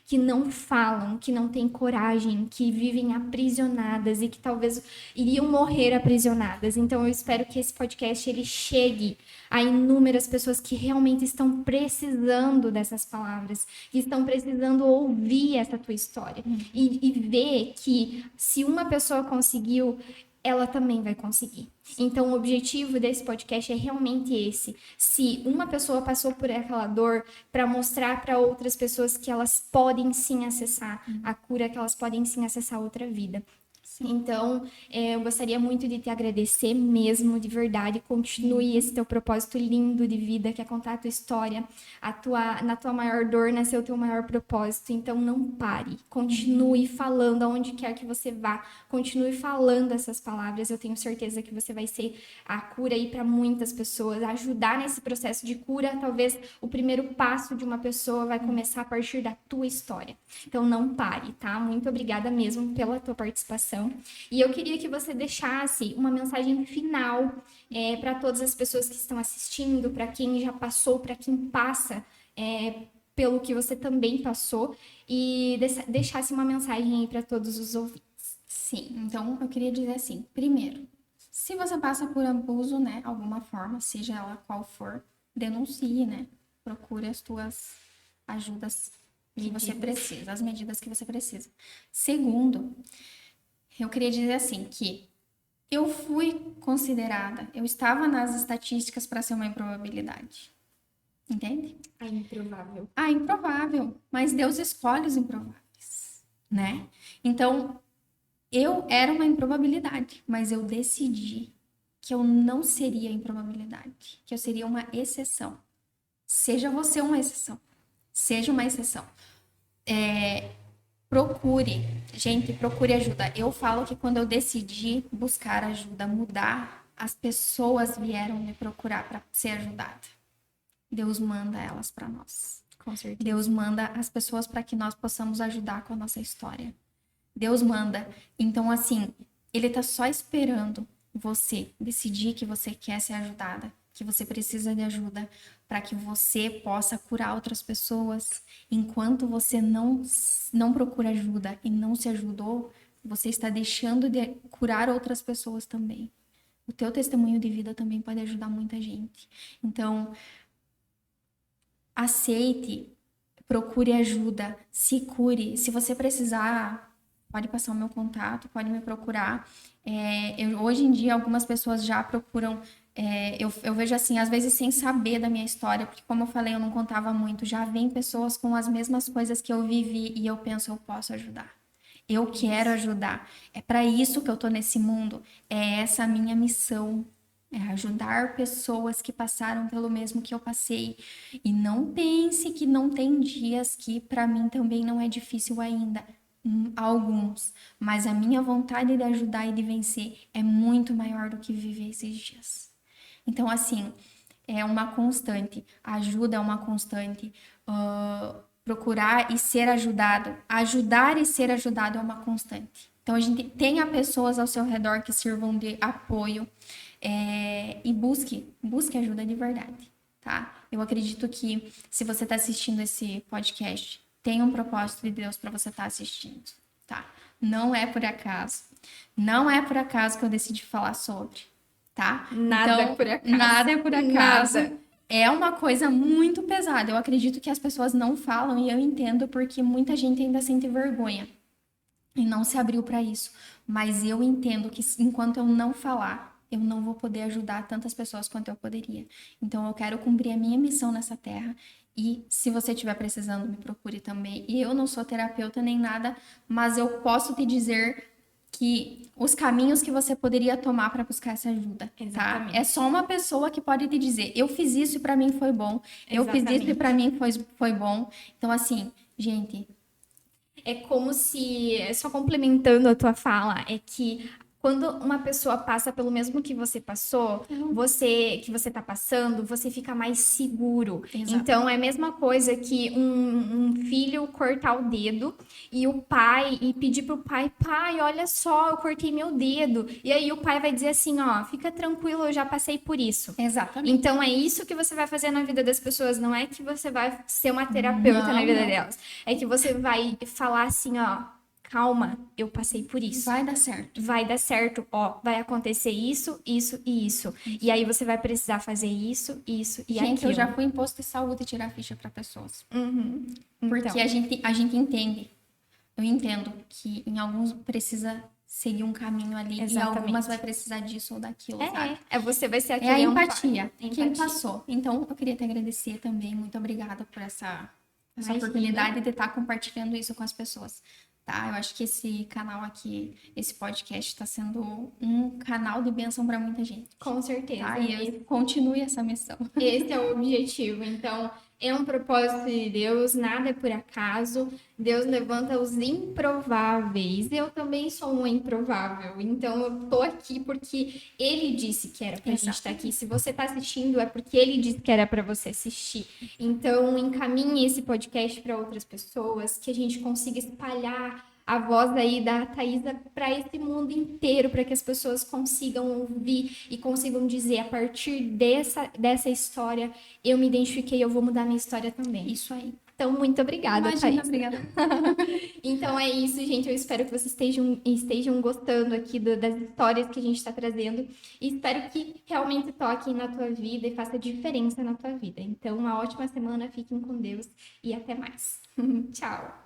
que não falam, que não têm coragem, que vivem aprisionadas e que talvez iriam morrer aprisionadas. Então eu espero que esse podcast ele chegue a inúmeras pessoas que realmente estão precisando dessas palavras, que estão precisando ouvir essa tua história e ver que se uma pessoa conseguiu, ela também vai conseguir. Então, o objetivo desse podcast é realmente esse. Se uma pessoa passou por aquela dor, para mostrar para outras pessoas que elas podem sim acessar a cura, que elas podem sim acessar outra vida. Então, eu gostaria muito de te agradecer mesmo, de verdade. Continue esse teu propósito lindo de vida, que é contar a tua história. Na tua maior dor nasceu o teu maior propósito. Então, não pare. Continue falando aonde quer que você vá. Continue falando essas palavras. Eu tenho certeza que você vai ser a cura aí para muitas pessoas. Ajudar nesse processo de cura. Talvez o primeiro passo de uma pessoa vai começar a partir da tua história. Então, não pare, tá? Muito obrigada mesmo pela tua participação. E eu queria que você deixasse uma mensagem final para todas as pessoas que estão assistindo, para quem já passou, para quem passa pelo que você também passou, e deixasse uma mensagem aí para todos os ouvintes. Sim, então eu queria dizer assim, primeiro, se você passa por abuso, né, alguma forma, seja ela qual for, denuncie, né, procure as tuas ajudas que você precisa, as medidas que você precisa. Segundo, eu queria dizer assim, que eu fui considerada, eu estava nas estatísticas para ser uma improbabilidade. Entende? A improvável. Ah, improvável. Mas Deus escolhe os improváveis, né? Então, eu era uma improbabilidade, mas eu decidi que eu não seria improbabilidade, que eu seria uma exceção. Seja você uma exceção. Seja uma exceção. Procure ajuda. Eu falo que quando eu decidi buscar ajuda, mudar, as pessoas vieram me procurar para ser ajudada. Deus manda elas para nós. Com certeza. Deus manda as pessoas para que nós possamos ajudar com a nossa história. Deus manda. Então, assim, Ele tá só esperando você decidir que você quer ser ajudada. que você precisa de ajuda para que você possa curar outras pessoas. Enquanto você não procura ajuda e não se ajudou, você está deixando de curar outras pessoas também. O teu testemunho de vida também pode ajudar muita gente. Então, aceite, procure ajuda, se cure. Se você precisar, pode passar o meu contato, pode me procurar. Hoje em dia, algumas pessoas já procuram. Eu vejo assim, às vezes sem saber da minha história, porque como eu falei, eu não contava muito. Já vem pessoas com as mesmas coisas que eu vivi e eu penso, eu posso ajudar. Eu quero ajudar. É para isso que eu tô nesse mundo. É essa a minha missão. É ajudar pessoas que passaram pelo mesmo que eu passei. E não pense que não tem dias que para mim também não é difícil ainda. Alguns. Mas a minha vontade de ajudar e de vencer é muito maior do que viver esses dias. Então, assim, é uma constante. A ajuda é uma constante. Procurar e ser ajudado. Ajudar e ser ajudado é uma constante. Então, a gente tenha pessoas ao seu redor que sirvam de apoio. E busque ajuda de verdade, tá? Eu acredito que se você está assistindo esse podcast, tem um propósito de Deus para você estar assistindo, tá? Não é por acaso. Não é por acaso que eu decidi falar sobre, tá? Nada então, por acaso. Nada é por acaso. Nada. É uma coisa muito pesada. Eu acredito que as pessoas não falam e eu entendo porque muita gente ainda sente vergonha e não se abriu para isso. Mas eu entendo que enquanto eu não falar, eu não vou poder ajudar tantas pessoas quanto eu poderia. Então, eu quero cumprir a minha missão nessa terra. E se você estiver precisando, me procure também. E eu não sou terapeuta nem nada, mas eu posso te dizer que os caminhos que você poderia tomar para buscar essa ajuda, Exatamente. tá? É só uma pessoa que pode te dizer, eu fiz isso e para mim foi bom. Eu fiz isso e para mim foi bom. Então, assim, gente... É como se, só complementando a tua fala, é que quando uma pessoa passa pelo mesmo que você passou, que você tá passando, você fica mais seguro. Exato. Então é a mesma coisa que um filho cortar o dedo e o pai e pedir pro pai, pai, olha só, eu cortei meu dedo. E aí o pai vai dizer assim, ó, fica tranquilo, eu já passei por isso. Exatamente. Então é isso que você vai fazer na vida das pessoas, não é que você vai ser uma terapeuta na vida delas. É que você vai falar assim, ó, calma, eu passei por isso. Vai dar certo. Vai dar certo, ó, vai acontecer isso, isso e isso. E aí você vai precisar fazer isso, isso e aquilo. Gente, eu já fui em posto de saúde tirar ficha para pessoas. Porque Então. a gente entende. Eu entendo que em alguns precisa seguir um caminho ali. Exatamente. E algumas vai precisar disso ou daquilo, sabe? Você vai ser É aquele a empatia. empatia. Quem passou. Então, eu queria te agradecer também. Muito obrigada por essa oportunidade de estar compartilhando isso com as pessoas. Tá? Eu acho que esse canal aqui, esse podcast, está sendo um canal de bênção para muita gente. Com certeza. Tá? E eu continue essa missão. Esse é o objetivo. Então, é um propósito de Deus, nada é por acaso. Deus levanta os improváveis. Eu também sou um improvável. Então, eu tô aqui porque Ele disse que era pra gente estar aqui. Se você tá assistindo, é porque Ele disse que era para você assistir. Então, encaminhe esse podcast para outras pessoas, que a gente consiga espalhar a voz aí da Thaisa para esse mundo inteiro, para que as pessoas consigam ouvir e consigam dizer, a partir dessa história, eu me identifiquei, eu vou mudar minha história também. Isso aí. Então, muito obrigada, Imagina, Thaisa. obrigada. Então é isso, gente. Eu espero que vocês estejam gostando aqui das histórias que a gente está trazendo. E espero que realmente toquem na tua vida e faça diferença na tua vida. Então, uma ótima semana, fiquem com Deus e até mais. Tchau!